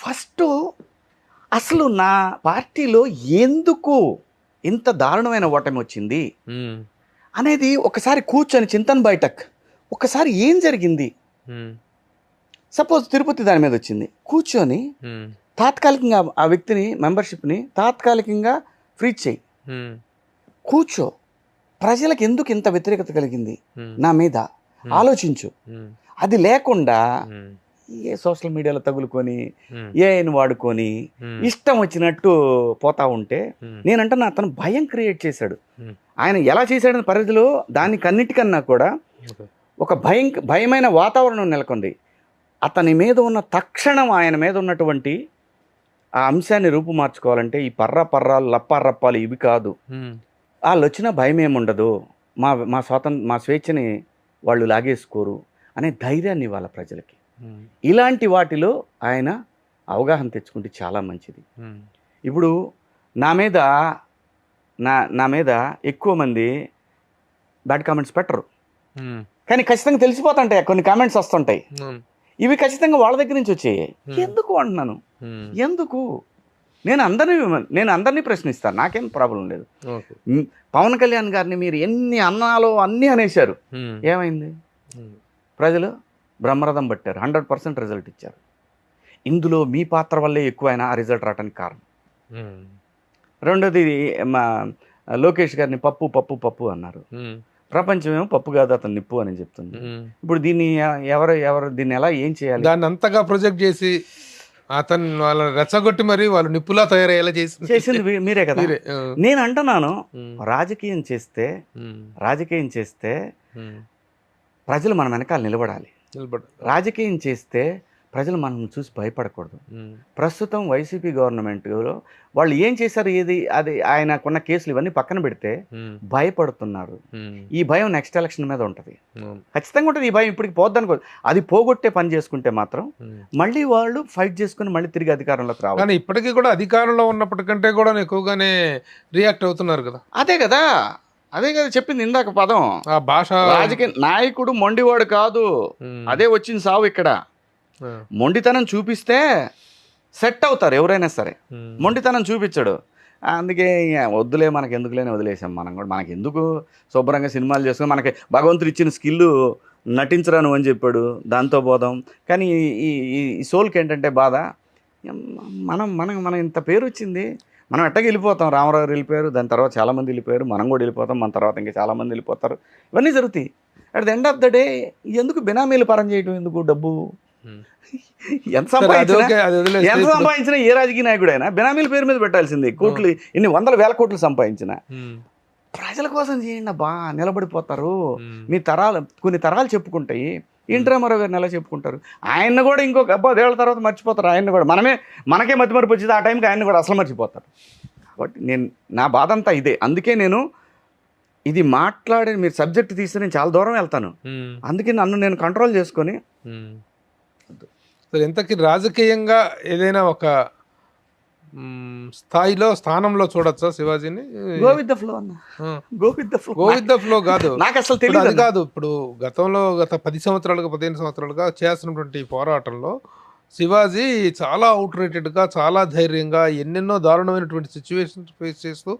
ఫస్ట్ అసలు నా పార్టీలో ఎందుకు ఇంత దారుణమైన ఓటమి వచ్చింది అనేది ఒకసారి కూర్చొని చింతన్ బయటక్ ఒకసారి ఏం జరిగింది, సపోజ్ తిరుపతి దాని మీద వచ్చింది, కూర్చొని తాత్కాలికంగా ఆ వ్యక్తిని మెంబర్షిప్ని తాత్కాలికంగా ఫ్రీ చేయి, కూర్చో, ప్రజలకు ఎందుకు ఇంత వ్యతిరేకత కలిగింది నా మీద ఆలోచించు. అది లేకుండా ఏ సోషల్ మీడియాలో తగులుకొని ఏఐని వాడుకొని ఇష్టం వచ్చినట్టు పోతా ఉంటే నేనంటున్నా అతను భయం క్రియేట్ చేశాడు. ఆయన ఎలా చేశాడని పరిధిలో దానికి అన్నిటికన్నా కూడా ఒక భయమైన వాతావరణం నెలకొంది. అతని మీద ఉన్న తక్షణం ఆయన మీద ఉన్నటువంటి ఆ అంశాన్ని రూపుమార్చుకోవాలంటే ఈ పర్రాలు లప్పారప్పాలు ఇవి కాదు. వాళ్ళు వచ్చిన భయం ఏముండదు, మా స్వేచ్ఛని వాళ్ళు లాగేసుకోరు అనే ధైర్యాన్ని ఇవ్వాలి ప్రజలకి. ఇలాంటి వాటిలో ఆయన అవగాహన తెచ్చుకుంటే చాలా మంచిది. ఇప్పుడు నా మీద ఎక్కువ మంది బ్యాడ్ కామెంట్స్ పెట్టరు, కానీ ఖచ్చితంగా తెలిసిపోతుంటాయి, కొన్ని కామెంట్స్ వస్తుంటాయి. ఇవి ఖచ్చితంగా వాళ్ళ దగ్గర నుంచి వచ్చాయి. ఎందుకు అంటున్నాను, ఎందుకు? నేను అందరినీ ప్రశ్నిస్తాను, నాకేం ప్రాబ్లం లేదు. పవన్ కళ్యాణ్ గారిని మీరు ఎన్ని అన్నాలో అన్నీ అనేశారు, ఏమైంది? ప్రజలు బ్రహ్మరథం పట్టారు, 100% రిజల్ట్ ఇచ్చారు. ఇందులో మీ పాత్ర వల్లే ఎక్కువైనా ఆ రిజల్ట్ రావడానికి కారణం. రెండోది మా లోకేష్ గారిని పప్పు అన్నారు. ప్రపంచమేమో పప్పు కాదు అతను నిప్పు అని చెప్తుంది. ఇప్పుడు దీన్ని ఎవరు దీన్ని ఎలా ఏం చేయాలి? దాన్ని అంతగా ప్రొజెక్ట్ చేసి అతను వాళ్ళ రెచ్చగొట్టి మరి వాళ్ళు నిప్పులా తయారయ్యేలా చేసింది మీరే కదా. నేను అంటున్నాను, రాజకీయం చేస్తే ప్రజలు మన వెనకాల నిలబడాలి. రాజకీయం చేస్తే ప్రజలు మనం చూసి భయపడకూడదు. ప్రస్తుతం వైసీపీ గవర్నమెంట్లో వాళ్ళు ఏం చేశారు, అది ఆయనకున్న కేసులు ఇవన్నీ పక్కన పెడితే భయపడుతున్నారు. ఈ భయం నెక్స్ట్ ఎలక్షన్ మీద ఉంటుంది, ఖచ్చితంగా ఉంటుంది. ఈ భయం ఇప్పటికి పోద్దనుకో, అది పోగొట్టే పని చేసుకుంటే మాత్రం మళ్ళీ వాళ్ళు ఫైట్ చేసుకుని మళ్ళీ తిరిగి అధికారంలోకి రావాలి. కానీ ఇప్పటికీ కూడా అధికారంలో ఉన్నప్పటికంటే కూడా ఎక్కువగానే రియాక్ట్ అవుతున్నారు కదా. అదే కదా చెప్పింది ఇందాక పదం. ఆ భాష రాజకీయ నాయకుడు మొండివాడు కాదు, అదే వచ్చింది సావు. ఇక్కడ మొండితనం చూపిస్తే సెట్ అవుతారు ఎవరైనా సరే, మొండితనం చూపించాడు. అందుకే వద్దులే మనకి ఎందుకులేని వదిలేసాం. మనం కూడా మనకి ఎందుకు శుభ్రంగా సినిమాలు చేసుకుని, మనకి భగవంతుడు ఇచ్చిన స్కిల్ నటించరాను అని చెప్పాడు, దాంతో పోదాం. కానీ ఈ సోల్కి ఏంటంటే బాధ, మనం ఇంత పేరు వచ్చింది, మనం ఎట్టగా వెళ్ళిపోతాం. రామారావు వెళ్ళిపోయారు, దాని తర్వాత చాలామంది వెళ్ళిపోయారు, మనం కూడా వెళ్ళిపోతాం, మన తర్వాత ఇంకా చాలామంది వెళ్ళిపోతారు. ఇవన్నీ జరుగుతాయి. At the end of the day ఎందుకు బినామీలు పరం చేయటం, ఎందుకు డబ్బు ఎంత సంపాదించినా ఏ రాజకీయ నాయకుడైనా బినామీల పేరు మీద పెట్టాల్సింది. కోట్లు, ఇన్ని 100,000 కోట్లు సంపాదించిన ప్రజల కోసం చేయండి బా, నిలబడిపోతారు. మీ కొన్ని తరాలు చెప్పుకుంటాయి. ఎన్టీ రామారావు గారిని ఎలా చెప్పుకుంటారు? ఆయన కూడా ఇంకొక 10 ఏళ్ల తర్వాత మర్చిపోతారు. ఆయన్ని కూడా మనకే మతిమరుపు వచ్చింది, ఆ టైంకి ఆయన కూడా అసలు మర్చిపోతారు. కాబట్టి నా బాధ అంతా ఇదే. అందుకే నేను ఇది మాట్లాడే మీరు సబ్జెక్ట్ తీస్తే నేను చాలా దూరం వెళ్తాను. అందుకే నేను కంట్రోల్ చేసుకొని ఎంతకి రాజకీయంగా ఏదైనా ఒక స్థానంలో చూడొచ్చా శివాజీని? గో విత్ ద ఫ్లో కాదు, నాకు అసలు తెలియదు కాదు. ఇప్పుడు గత 10 సంవత్సరాలుగా 15 సంవత్సరాలుగా చేస్తున్నటువంటి పోరాటంలో శివాజీ చాలా అవుట్రేటెడ్గా, చాలా ధైర్యంగా, ఎన్నెన్నో దారుణమైనటువంటి సిచ్యువేషన్స్ ఫేస్ చేస్తూ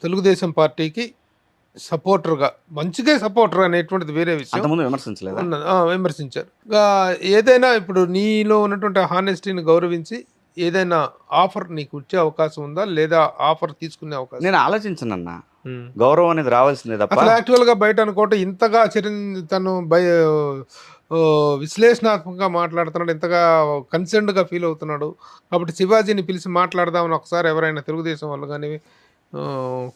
తెలుగుదేశం పార్టీకి సపోర్టర్గా, మంచిగా సపోర్టర్ అనేటువంటిది వేరే విషయం, విమర్శించారు. ఏదైనా ఇప్పుడు నీలో ఉన్నటువంటి హానెస్టీని గౌరవించి ఏదైనా ఆఫర్ నీకు వచ్చే అవకాశం ఉందా, లేదా ఆఫర్ తీసుకునే అవకాశం? నేను ఆలోచించనన్నా, గౌరవం అనేది రావాల్సిందే తప్ప. అసలు యాక్చువల్గా బయట అనుకోవటం ఇంతగా తను విశ్లేషణాత్మకంగా మాట్లాడుతున్నాడు, ఇంతగా కన్సర్న్డ్గా ఫీల్ అవుతున్నాడు. కాబట్టి శివాజీని పిలిచి మాట్లాడదామని ఒకసారి ఎవరైనా తెలుగుదేశం వాళ్ళు కానీ,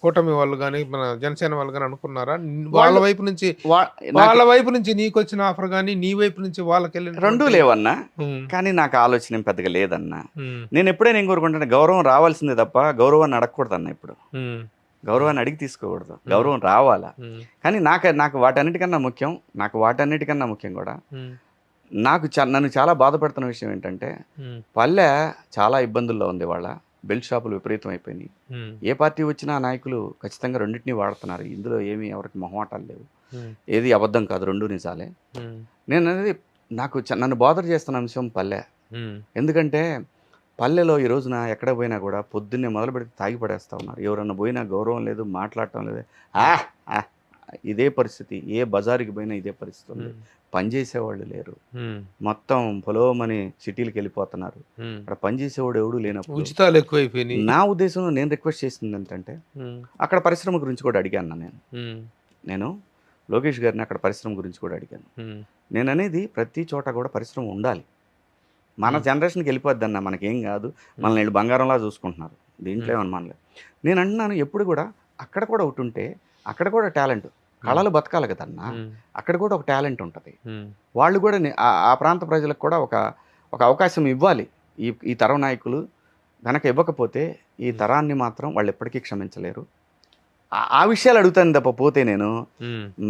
కూటమి వాళ్ళు కానీ, మన జనసేన వాళ్ళు కానీ అనుకున్నారా? వాళ్ళ వైపు నుంచి నీకు వచ్చిన ఆఫర్ కానీ, నీ వైపు నుంచి వాళ్ళకి వెళ్ళిన రెండూ లేవన్నా. కానీ నాకు ఆలోచన పెద్దగా లేదన్నా. నేను ఎప్పుడైనా ఏం కోరుకుంటాను, గౌరవం రావాల్సిందే తప్ప గౌరవాన్ని అడగకూడదు అన్న. ఇప్పుడు గౌరవాన్ని అడిగి తీసుకోకూడదు, గౌరవం రావాలా. కానీ నాకు వాటన్నిటికన్నా ముఖ్యం కూడా నన్ను చాలా బాధపడుతున్న విషయం ఏంటంటే, పల్లె చాలా ఇబ్బందుల్లో ఉంది. వాళ్ళ బెల్ట్ షాపులు విపరీతం అయిపోయినాయి. ఏ పార్టీ వచ్చినా ఆ నాయకులు ఖచ్చితంగా రెండింటినీ వాడుతున్నారు. ఇందులో ఏమీ ఎవరికి మొహమాటాలు లేవు, ఏది అబద్ధం కాదు, రెండు నిజాలే. నేను అనేది నాకు నన్ను బాదర్ చేస్తున్న అంశం పల్లె. ఎందుకంటే పల్లెలో ఈ రోజున ఎక్కడ పోయినా కూడా పొద్దున్నే మొదలు పెడితే తాగి పడేస్తూ ఉన్నారు. ఎవరన్నా పోయినా గౌరవం లేదు, మాట్లాడటం లేదు. ఇదే పరిస్థితి, ఏ బజారుకి పోయినా ఇదే పరిస్థితి ఉంది. పనిచేసేవాళ్ళు లేరు, మొత్తం పొలవమని సిటీలకు వెళ్ళిపోతున్నారు. అక్కడ పనిచేసేవాడు ఎవడు లేనప్పుడు ఉచితాలు ఎక్కువైపోయినాయి. నా ఉద్దేశంలో నేను రిక్వెస్ట్ చేసింది ఏంటంటే, అక్కడ పరిశ్రమ గురించి కూడా అడిగాను. నేను లోకేష్ గారిని అక్కడ పరిశ్రమ గురించి కూడా అడిగాను. నేను అనేది ప్రతి చోట కూడా పరిశ్రమ ఉండాలి. మన జనరేషన్కి వెళ్ళిపోద్ది అన్న, మనకేం కాదు, మనల్ని వీళ్ళు బంగారంలా చూసుకుంటున్నారు, దీంట్లో ఏమనలేదు. నేను అంటున్నాను ఎప్పుడు కూడా అక్కడ కూడా ఒకటి ఉంటే అక్కడ కూడా టాలెంట్, కళలు బతకాలి కదన్నా, అక్కడ కూడా ఒక టాలెంట్ ఉంటుంది. వాళ్ళు కూడా ఆ ప్రాంత ప్రజలకు కూడా ఒక అవకాశం ఇవ్వాలి. ఈ తరం నాయకులు కనుక ఇవ్వకపోతే ఈ తరాన్ని మాత్రం వాళ్ళు ఎప్పటికీ క్షమించలేరు. ఆ విషయాలు అడుగుతాను తప్ప పోతే నేను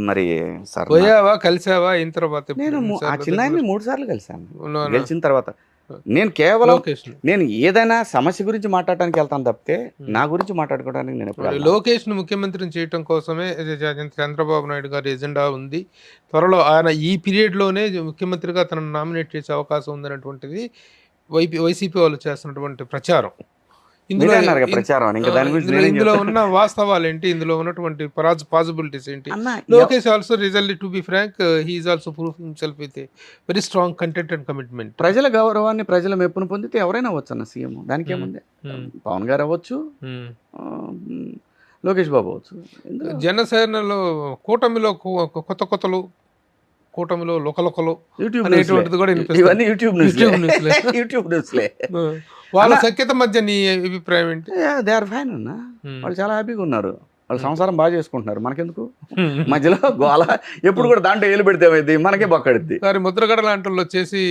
మరి సార్ పోయావా, కలిసావా? అయిన తర్వాత నేను ఆ చిన్నాయన్ని 3 సార్లు కలిశాను. గెలిచిన తర్వాత నేను కేవలం నేను ఏదైనా సమస్య గురించి మాట్లాడటానికి వెళ్తాను తప్పితే నా గురించి మాట్లాడుకోవడానికి నేను ఎప్పుడు. లోకేష్ ను ముఖ్యమంత్రిని చేయడం కోసమే చంద్రబాబు నాయుడు గారి ఎజెండా ఉంది. త్వరలో ఆయన ఈ పీరియడ్ లోనే ముఖ్యమంత్రిగా తనను నామినేట్ చేసే అవకాశం ఉందన్నటువంటిది వైసీపీ వాళ్ళు చేస్తున్నటువంటి ప్రచారం. ఇందులో ఉన్న వాస్తవాలు ఏంటి, ఇందులో ఉన్నటువంటి పాసిబిలిటీస్ ఏంటి? Lokesh also result to be frank, he is also proof himself with very strong content and commitment. ప్రజల గౌరవాన్ని, ప్రజల మెప్పును పొందితే ఎవరైనా అవ్వచ్చు అన్న సీఎం, దానికి ఏముంది. పవన్ గారు అవ్వచ్చు, లోకేష్ బాబు అవ్వచ్చు. జనసేనలో కూటమిలో కొత్తలు, కూటమిలో లోకలు అనేటువంటిది కూడా ఇవన్నీ యూట్యూబ్ న్యూస్లే. వాళ్ళ సఖ్యత మధ్య నీ అభిప్రాయం ఏంటి? దే ఆర్ ఫైన్ అన్న, వాళ్ళు చాలా హ్యాపీగా ఉన్నారు, వాళ్ళు సంసారం బాగా చేసుకుంటున్నారు. మనకెందుకు మధ్యలో గోళ? ఎప్పుడు కూడా దాంట్లో ఏలు పెడితే ఏమైంది, మనకే బొక్కడిద్ది. సరే, ముద్రగడ లాంటి వాళ్ళు వచ్చేసి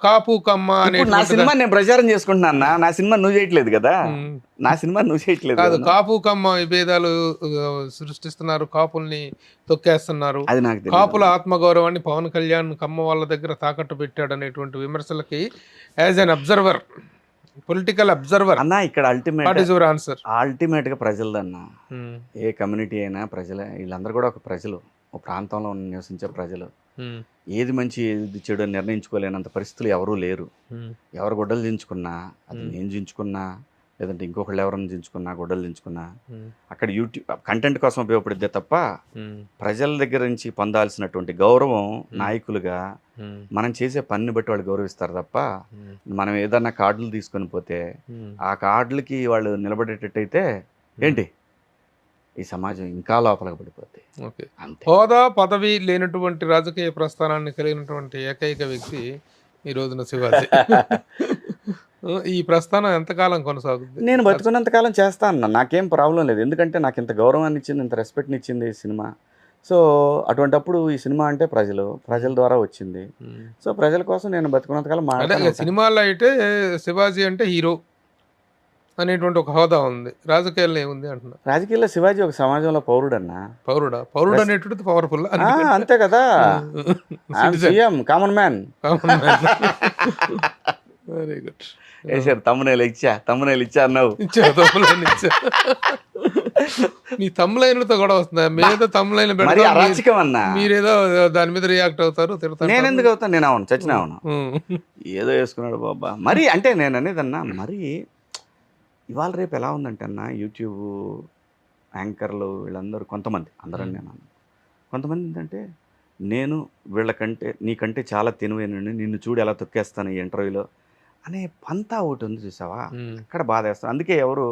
కాపు కమ్మ అనే నా సినిమా నేను ప్రచారం చేసుకుంటున్నా అన్న. నా సినిమా నువ్వు చేయట్లేదు కదా, నా సినిమా నువ్వు చేయట్లేదు కాదు. కాపు కమ్మ విభేదాలు సృష్టిస్తున్నారు, కాపుల్ని తొక్కేస్తున్నారు. అది నాకు కాపుల ఆత్మగౌరవాన్ని పవన్ కళ్యాణ్ కమ్మ వాళ్ళ దగ్గర తాకట్టు పెట్టాడు అనేటువంటి విమర్శలకి as an observer, political observer అన్న, ఇక్కడ అల్టిమేట్ గా ప్రజలదన్న. ఏ కమ్యూనిటీ అయినా ప్రజలే, వీళ్ళందరూ కూడా ఒక ప్రజలు, ఒక ప్రాంతంలో నివసించే ప్రజలు. ఏది మంచి ఏది చెడు అని నిర్ణయించుకోలేనంత పరిస్థితులు ఎవరూ లేరు. ఎవరు గొడ్డలు దించుకున్నా, అది నేను దించుకున్నా, లేదంటే ఇంకొకళ్ళు ఎవరైనా దించుకున్నా, గొడ్డలు దించుకున్నా, అక్కడ యూట్యూబ్ కంటెంట్ కోసం ఉపయోగపడిద్దే తప్ప ప్రజల దగ్గర నుంచి పొందాల్సినటువంటి గౌరవం నాయకులుగా మనం చేసే పనిని బట్టి వాళ్ళు గౌరవిస్తారు తప్ప, మనం ఏదన్నా కార్డులు తీసుకొని పోతే ఆ కార్డులకి వాళ్ళు నిలబడేటట్టయితే ఏంటి ఈ సమాజం ఇంకా లోపలికి పడిపోద్ది. హోదా పదవి లేనటువంటి రాజకీయ ప్రస్థానాన్ని కలిగినటువంటి ఏకైక వ్యక్తి ఈ రోజున శివాజీ. ఈ ప్రస్థానం ఎంతకాలం కొనసాగుతుంది? నేను బతుకున్నంతకాలం చేస్తా అన్న, నాకేం ప్రాబ్లం లేదు. ఎందుకంటే నాకు ఇంత గౌరవాన్ని ఇచ్చింది, ఇంత రెస్పెక్ట్ని ఇచ్చింది ఈ సినిమా. సో అటువంటిప్పుడు ఈ సినిమా అంటే ప్రజల ద్వారా వచ్చింది. సో ప్రజల కోసం నేను బతుకున్నంతకాలం మాట్లాడాలి. సినిమాలో అయితే శివాజీ అంటే హీరో అనేటువంటి ఒక హోదా ఉంది, రాజకీయాల్లో ఏముంది అంటున్నా? రాజకీయాల్లో శివాజీ ఒక సమాజంలో పౌరుడన్నా. పౌరుడు అనేటువంటి పవర్ఫుల్, అంతే కదా. Common man. Very good. Sir తమ్మునేలు ఇచ్చా అన్నావు. మీ తమ్ములైనతో కూడా వస్తుందా? మీరేదో తమ్ములైన మీరేదో దాని మీద రియాక్ట్ అవుతారు, తిడతారు. నేను ఎందుకు అవుతాను? నేను అవును, చచ్చిన అవును, ఏదో వేసుకున్నాడు బాబా. మరి అంటే నేను అనేదన్నా, మరి ఇవాళ రేపు ఎలా ఉందంటే అన్న, యూట్యూబ్ యాంకర్లు వీళ్ళందరూ కొంతమంది, అందరని నేను కొంతమంది ఏంటంటే, నేను వీళ్ళకంటే నీకంటే చాలా తినువైన, నిన్ను చూడు ఎలా తొక్కేస్తాను ఈ ఇంటర్వ్యూలో అనే పంతా ఒకటి ఉంది చూసావా, అక్కడ బాధ వేస్తాను. అందుకే ఎవరు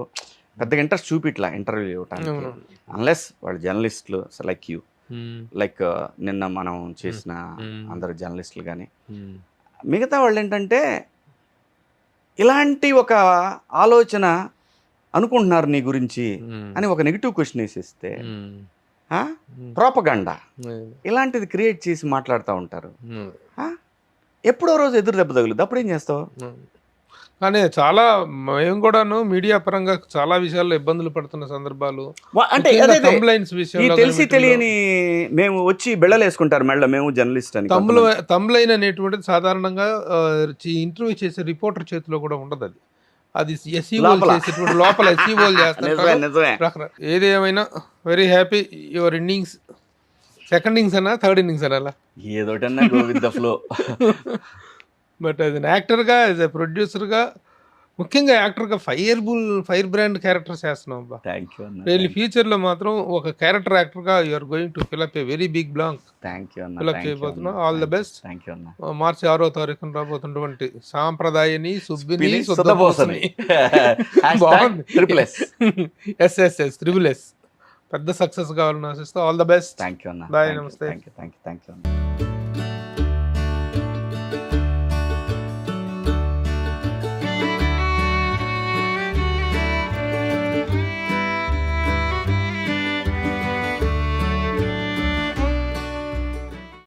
పెద్దగా ఇంట్రెస్ట్ చూపిట్లా ఇంటర్వ్యూ ఇవ్వటానికి, అన్లెస్ వాళ్ళు జర్నలిస్టులు లైక్ యూ, లైక్ నిన్న మనం చేసిన అందరు జర్నలిస్టులు కానీ, మిగతా వాళ్ళు ఏంటంటే ఇలాంటి ఒక ఆలోచన అనుకుంటున్నారు నీ గురించి అని ఒక నెగిటివ్ క్వశ్చన్ వేసేస్తే ప్రోపగండా ఇలాంటిది క్రియేట్ చేసి మాట్లాడుతూ ఉంటారు. ఎప్పుడో రోజు ఎదురు దెబ్బ తగులుద్ది, అప్పుడు ఏం చేస్తావు? కానీ చాలా మేము కూడాను మీడియా పరంగా చాలా విషయాల్లో ఇబ్బందులు పడుతున్న సందర్భాలు అంటే అదే కంప్లైంట్స్ ఈ విషయంలో తెలిసి తెలియని మేము వచ్చి బెళ్ళలేసుకుంటారు మెళ్ళ, మేము జర్నలిస్ట్ అని. తమ్లైన్ అనేటువంటిది సాధారణంగా ఇంటర్వ్యూ చేసే రిపోర్టర్ చేతిలో కూడా ఉండదు. అది ఎస్ఈఓ చేసేటువంటి లోపల ఎస్ఈఓలు చేస్తారు. ఏది ఏమైనా very happy your innings. Second innings అన్నా థర్డ్ ఇన్నింగ్స్ అనాలా ఏదోటన్నా go with the flow. But as an యాక్టర్గా, యాజ్ ఎ ప్రొడ్యూసర్గా, ముఖ్యంగా యాక్టర్గా ఫైర్ బ్రాండ్ క్యారెక్టర్స్ చేస్తున్నాం అబ్బా. థ్యాంక్ యూ అన్న. రియల్లీ ఫ్యూచర్లో మాత్రం ఒక క్యారెక్టర్ యాక్టర్గా you're going to fill up a very big blank. Thank you అన్న. ఫిల్ అప్ చేయబోతున్నాం. All the best. Thank you అన్న. మార్చి 6వ తారీఖున రాబోతున్నటువంటి సాంప్రదాయని సుబ్బిని సుద్దపోసని బాగుంది. #SSS #SSS పెద్ద సక్సెస్ కావాలని ఆశిస్తూ all the best. Thank you అన్న. బాయ్, నమస్తే. థ్యాంక్ యూ అన్న.